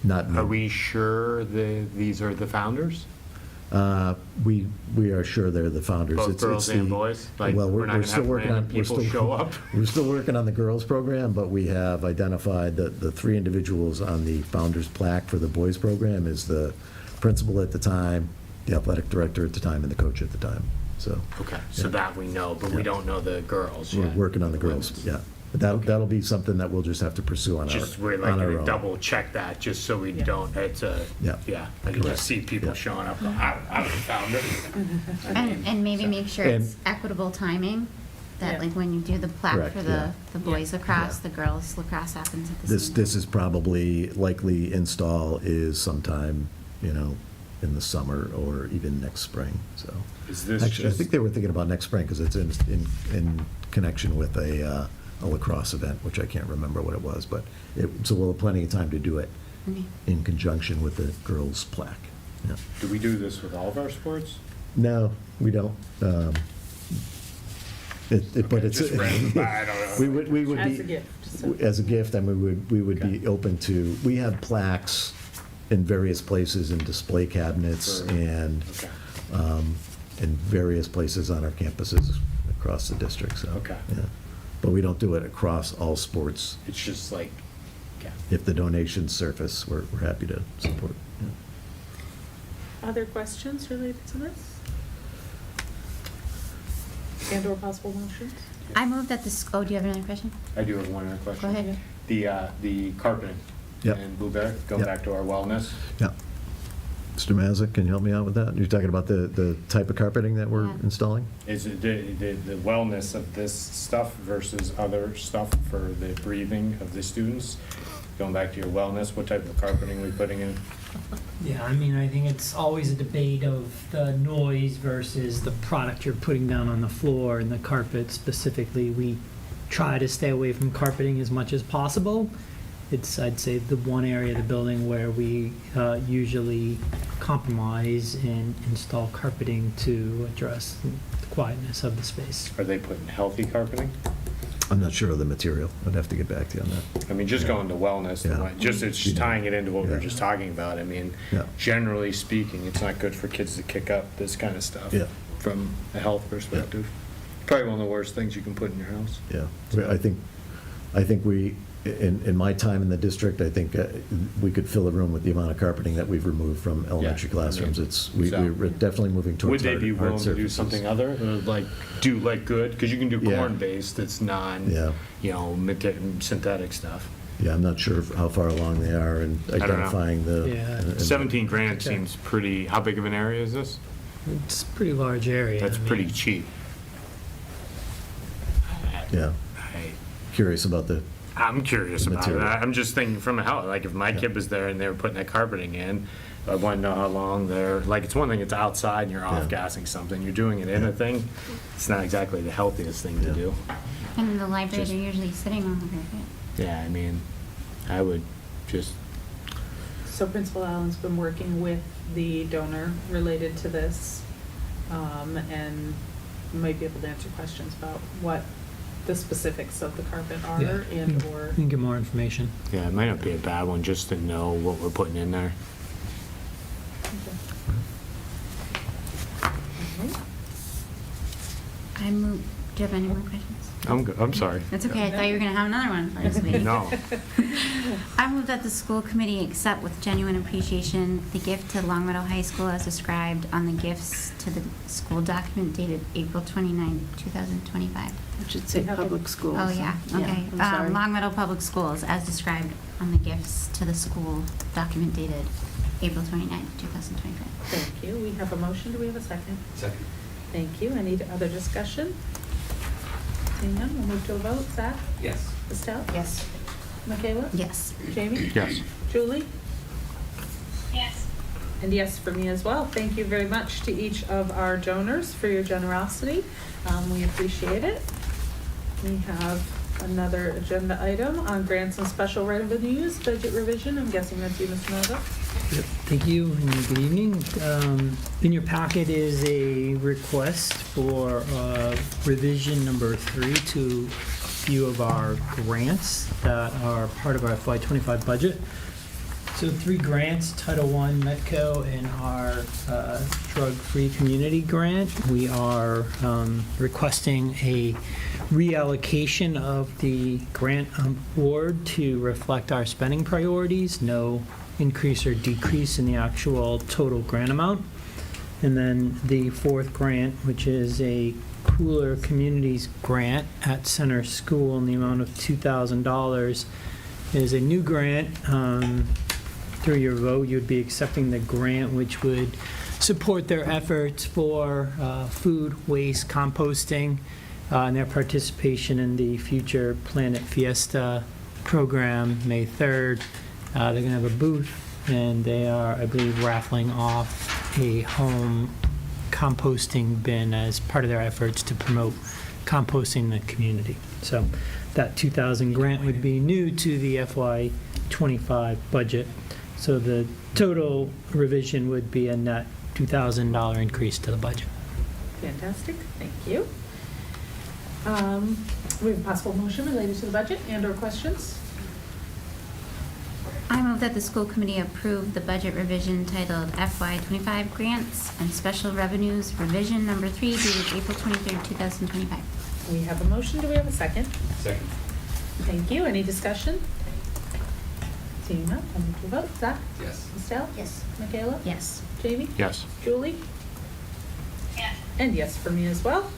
Not. are we sure these are the founders? We are sure they're the founders. Both It's girls and the- boys? Like, well, we're not gonna still have working random on- we're people still- show up? We're still working on the girls program, but we have identified the three individuals on the founders plaque for the boys program is the principal at the time, the athletic director at the time, and the coach at the time. So Okay, so Yeah. that we know, but we Yeah. don't know the girls we're yet. working on the girls, yeah. But that'll be something that we'll just have to pursue on Just, we're our like gonna own. double check that, just so we don't, I can Correct. just see people Yeah. showing up, I'm the founder. And maybe make sure And- it's equitable timing, Yeah. that like when you do the plaque Correct, for yeah. the boys lacrosse, the girls lacrosse happens at the same time. This is probably likely install is sometime, in the summer or even next spring, so. Is this Actually, I just- think they were thinking about next spring, because it's in connection with a lacrosse event, which I can't remember what it was, but so we'll have plenty of time to do it Okay. in conjunction with the girls' plaque. Yeah. Do we do this with all of our sports? No, we don't. But it's. just random, I don't know. We would be. As a gift, so. As a gift, I mean, we would be open to, we have plaques in various places in display cabinets Sure. and Okay. in various places on our campuses across the district, so. Okay. Yeah. But we don't do it across all sports. It's just like, yeah. If the donations surface, we're happy to support. Yeah. Other questions related to this? And/or possible motions? I move that this, oh, do you have another question? I do have one other question. Go ahead. The carpeting Yep. in Blueberry, going Yep. back to our wellness. Yeah. Mr. Mazick, can you help me out with that? You're talking about the type of carpeting that we're Yeah. installing? Is it the wellness of this stuff versus other stuff for the breathing of the students? Going back to your wellness, what type of carpeting are we putting in? Yeah, I mean, I think it's always a debate of the noise versus the product you're putting down on the floor and the carpet specifically. We try to stay away from carpeting as much as possible. It's, I'd say, the one area of the building where we usually compromise and install carpeting to address the quietness of the space. Are they putting healthy carpeting? I'm not sure of the material. I'd have to get back to you on that. I mean, just going to wellness, the Yeah. one- just it's tying it into what we were Yeah. just talking about. I mean, Yeah. generally speaking, it's not good for kids to kick up this kind of stuff. Yeah. From a health perspective. Probably one of the worst things you can put in your house. Yeah, I think we, in my time in the district, I think we could fill a room with the amount of carpeting that we've removed from elementary Yeah, I mean, classrooms. so- We're definitely moving towards Would they hard be willing to do surfaces. something other, or like do like good? Because you can do Yeah. corn-based that's non, Yeah. synthetic stuff. Yeah, I'm not sure how far along they are in don't know. identifying the. Yeah. and- 17 grand Okay. seems pretty. How big of an area is this? It's a pretty large area. That's I mean, pretty cheap. Yeah, curious about the, I'm curious The about it. material. I'm just thinking from a house. Like if my Yeah. kid was there and they were putting that carpeting in, I want to know how long they're. Like it's one thing it's outside and you're Yeah. off-gassing something. You're doing it in a thing. It's not exactly the healthiest thing to Yeah. do. And in the library, Just- they're usually sitting on the carpet. Yeah, I mean, I would just. So Principal Allen's been working with the donor related to this, and might be able to answer questions about what the specifics of the carpet are Yeah. and/or. You can get more information. Yeah, it might not be a bad one just to know what we're putting in there. I move, do you have any more questions? I'm good. I'm sorry. That's okay, I thought you were gonna have another one for this meeting. No. I move that the school committee accept with genuine appreciation the gift to Long Meadow High School as described on the gifts to the school document dated April 29, 2025. It should say public schools. Oh, yeah, okay. I'm sorry. Long Meadow Public Schools as described on the gifts to the school document dated April 29, 2025. Thank you. We have a motion. Do we have a second? Second. Thank you. Any other discussion? Seeing none, we'll move to a vote. Zach? Yes. Estelle? Yes. Michaela? Yes. Jamie? Yes. Julie? Yes. And yes for me as well. Thank you very much to each of our donors for your generosity. We appreciate it. We have another agenda item on grants and special revenues, budget revision. I'm guessing that's you, Mr. Nova. Yep, thank you and good evening. In your packet is a request for revision number 3 to a few of our grants that are part of our FY25 budget. So 3 grants, Title I, Metco, and our drug-free community grant. We are requesting a reallocation of the grant award to reflect our spending priorities, no increase or decrease in the actual total grant amount. And then the 4th grant, which is a Cooler Communities grant at Center School in the amount of $2,000, is a new grant. Through your vote, you'd be accepting the grant, which would support their efforts for food waste composting and their participation in the future Planet Fiesta program, May 3rd. They're going to have a booth, and they are, I believe, raffling off a home composting bin as part of their efforts to promote composting in the community. So that 2,000 grant would be new to the FY25 budget. So the total revision would be a net $2,000 increase to the budget. Fantastic. Thank you. We have a possible motion related to the budget and/or questions. I move that the school committee approve the budget revision titled FY25 Grants and Special Revenues Revision Number 3 dated April 23, 2025. We have a motion. Do we have a second? Second. Thank you. Any discussion? Seeing none, I'll move to a vote. Zach? Yes. Estelle? Yes. Michaela? Yes. Jamie? Yes. Julie? Yes. And yes for me as well.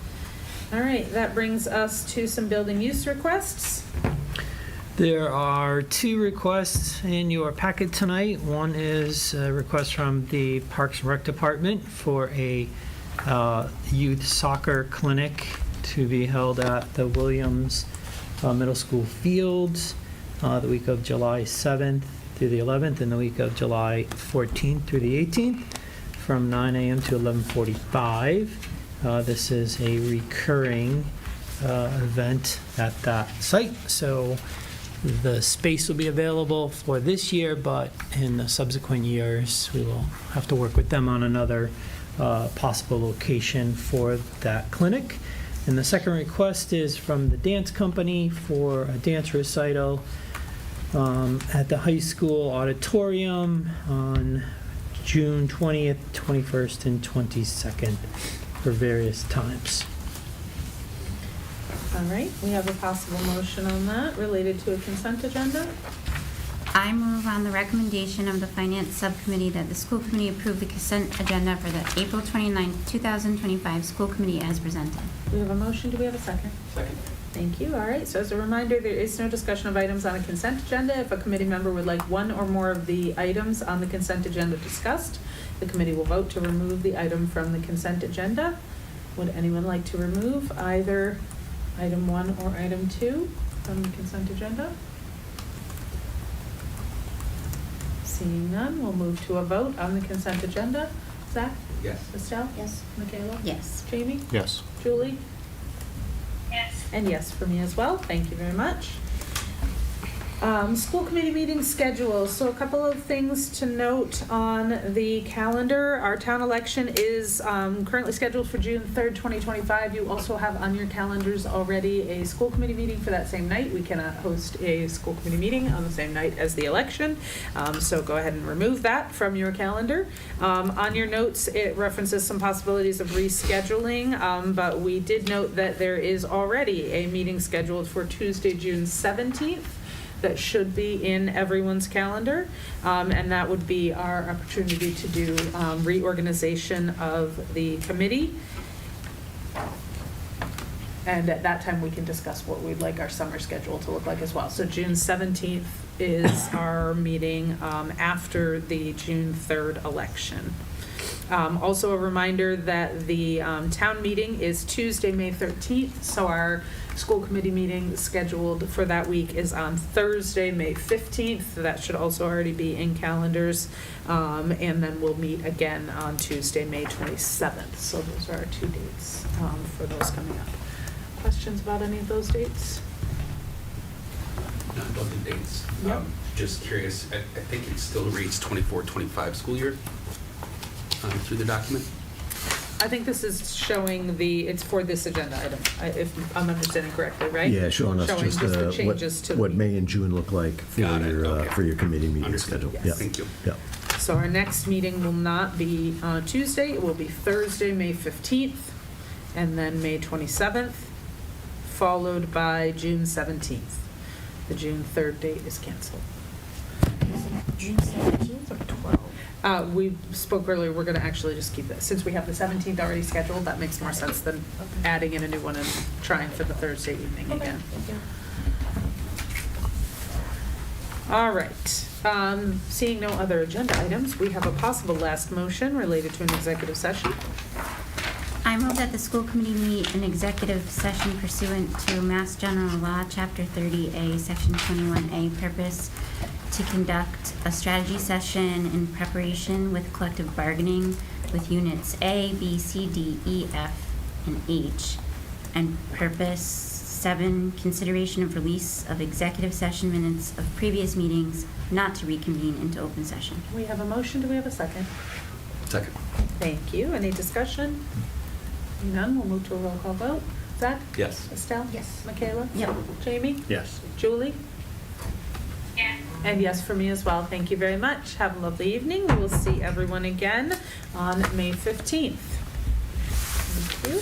All right, that brings us to some building use requests. There are 2 requests in your packet tonight. One is a request from the Parks and Rec Department for a youth soccer clinic to be held at the Williams Middle School fields the week of July 7th through the 11th and the week of July 14th through the 18th from 9 a.m. to 11:45. This is a recurring event at that site, so the space will be available for this year, but in the subsequent years, we will have to work with them on another possible location for that clinic. And the second request is from the dance company for a dance recital at the high school auditorium on June 20th, 21st, and 22nd for various times. All right, we have a possible motion on that related to a consent agenda. I move on the recommendation of the Finance Subcommittee that the school committee approve the consent agenda for the April 29, 2025 school committee as presented. We have a motion. Do we have a second? Second. Thank you. All right, so as a reminder, there is no discussion of items on a consent agenda. If a committee member would like one or more of the items on the consent agenda discussed, the committee will vote to remove the item from the consent agenda. Would anyone like to remove either item 1 or item 2 from the consent agenda? Seeing none, we'll move to a vote on the consent agenda. Zach? Yes. Estelle? Yes. Michaela? Yes. Jamie? Yes. Julie? Yes. And yes for me as well. Thank you very much. School committee meeting schedule. So a couple of things to note on the calendar. Our town election is currently scheduled for June 3rd, 2025. You also have on your calendars already a school committee meeting for that same night. We cannot host a school committee meeting on the same night as the election. So go ahead and remove that from your calendar. On your notes, it references some possibilities of rescheduling, but we did note that there is already a meeting scheduled for Tuesday, June 17th. That should be in everyone's calendar, and that would be our opportunity to do reorganization of the committee. And at that time, we can discuss what we'd like our summer schedule to look like as well. So June 17th is our meeting after the June 3rd election. Also a reminder that the town meeting is Tuesday, May 13th, so our school committee meeting scheduled for that week is on Thursday, May 15th. That should also already be in calendars. And then we'll meet again on Tuesday, May 27th. So those are our 2 dates for those coming up. Questions about any of those dates? No, I love the dates. Yep. Just curious, I think it still reads 24-25 school year through the document. I think this is showing it's for this agenda item, if I'm understanding correctly, right? Yeah, showing us just the changes to what May and June look like for Got it, okay. for your committee meeting Understood. schedule. Yes. Yeah. Thank you. Yeah. So our next meeting will not be on Tuesday, it will be Thursday, May 15th, and then May 27th, followed by June 17th. The June 3rd date is canceled. June 17th or 12th? We spoke earlier, we're gonna actually just keep it, since we have the 17th already scheduled, that makes more sense than adding in a new one and trying for the Thursday evening again. All right, seeing no other agenda items, we have a possible last motion related to an executive session. I move that the school committee meet an executive session pursuant to Mass General Law, Chapter 30A, Section 21A, purpose to conduct a strategy session in preparation with collective bargaining with units A, B, C, D, E, F, and H. And purpose 7, consideration of release of executive session minutes of previous meetings, not to reconvene into open session. We have a motion, do we have a second? Second. Thank you, any discussion? None, we'll move to a roll call vote. Zach? Yes. Estelle? Yes. Michaela? Yep. Jamie? Yes. Julie? Yes. And yes for me as well. Thank you very much. Have a lovely evening. We will see everyone again on May 15th. Thank you.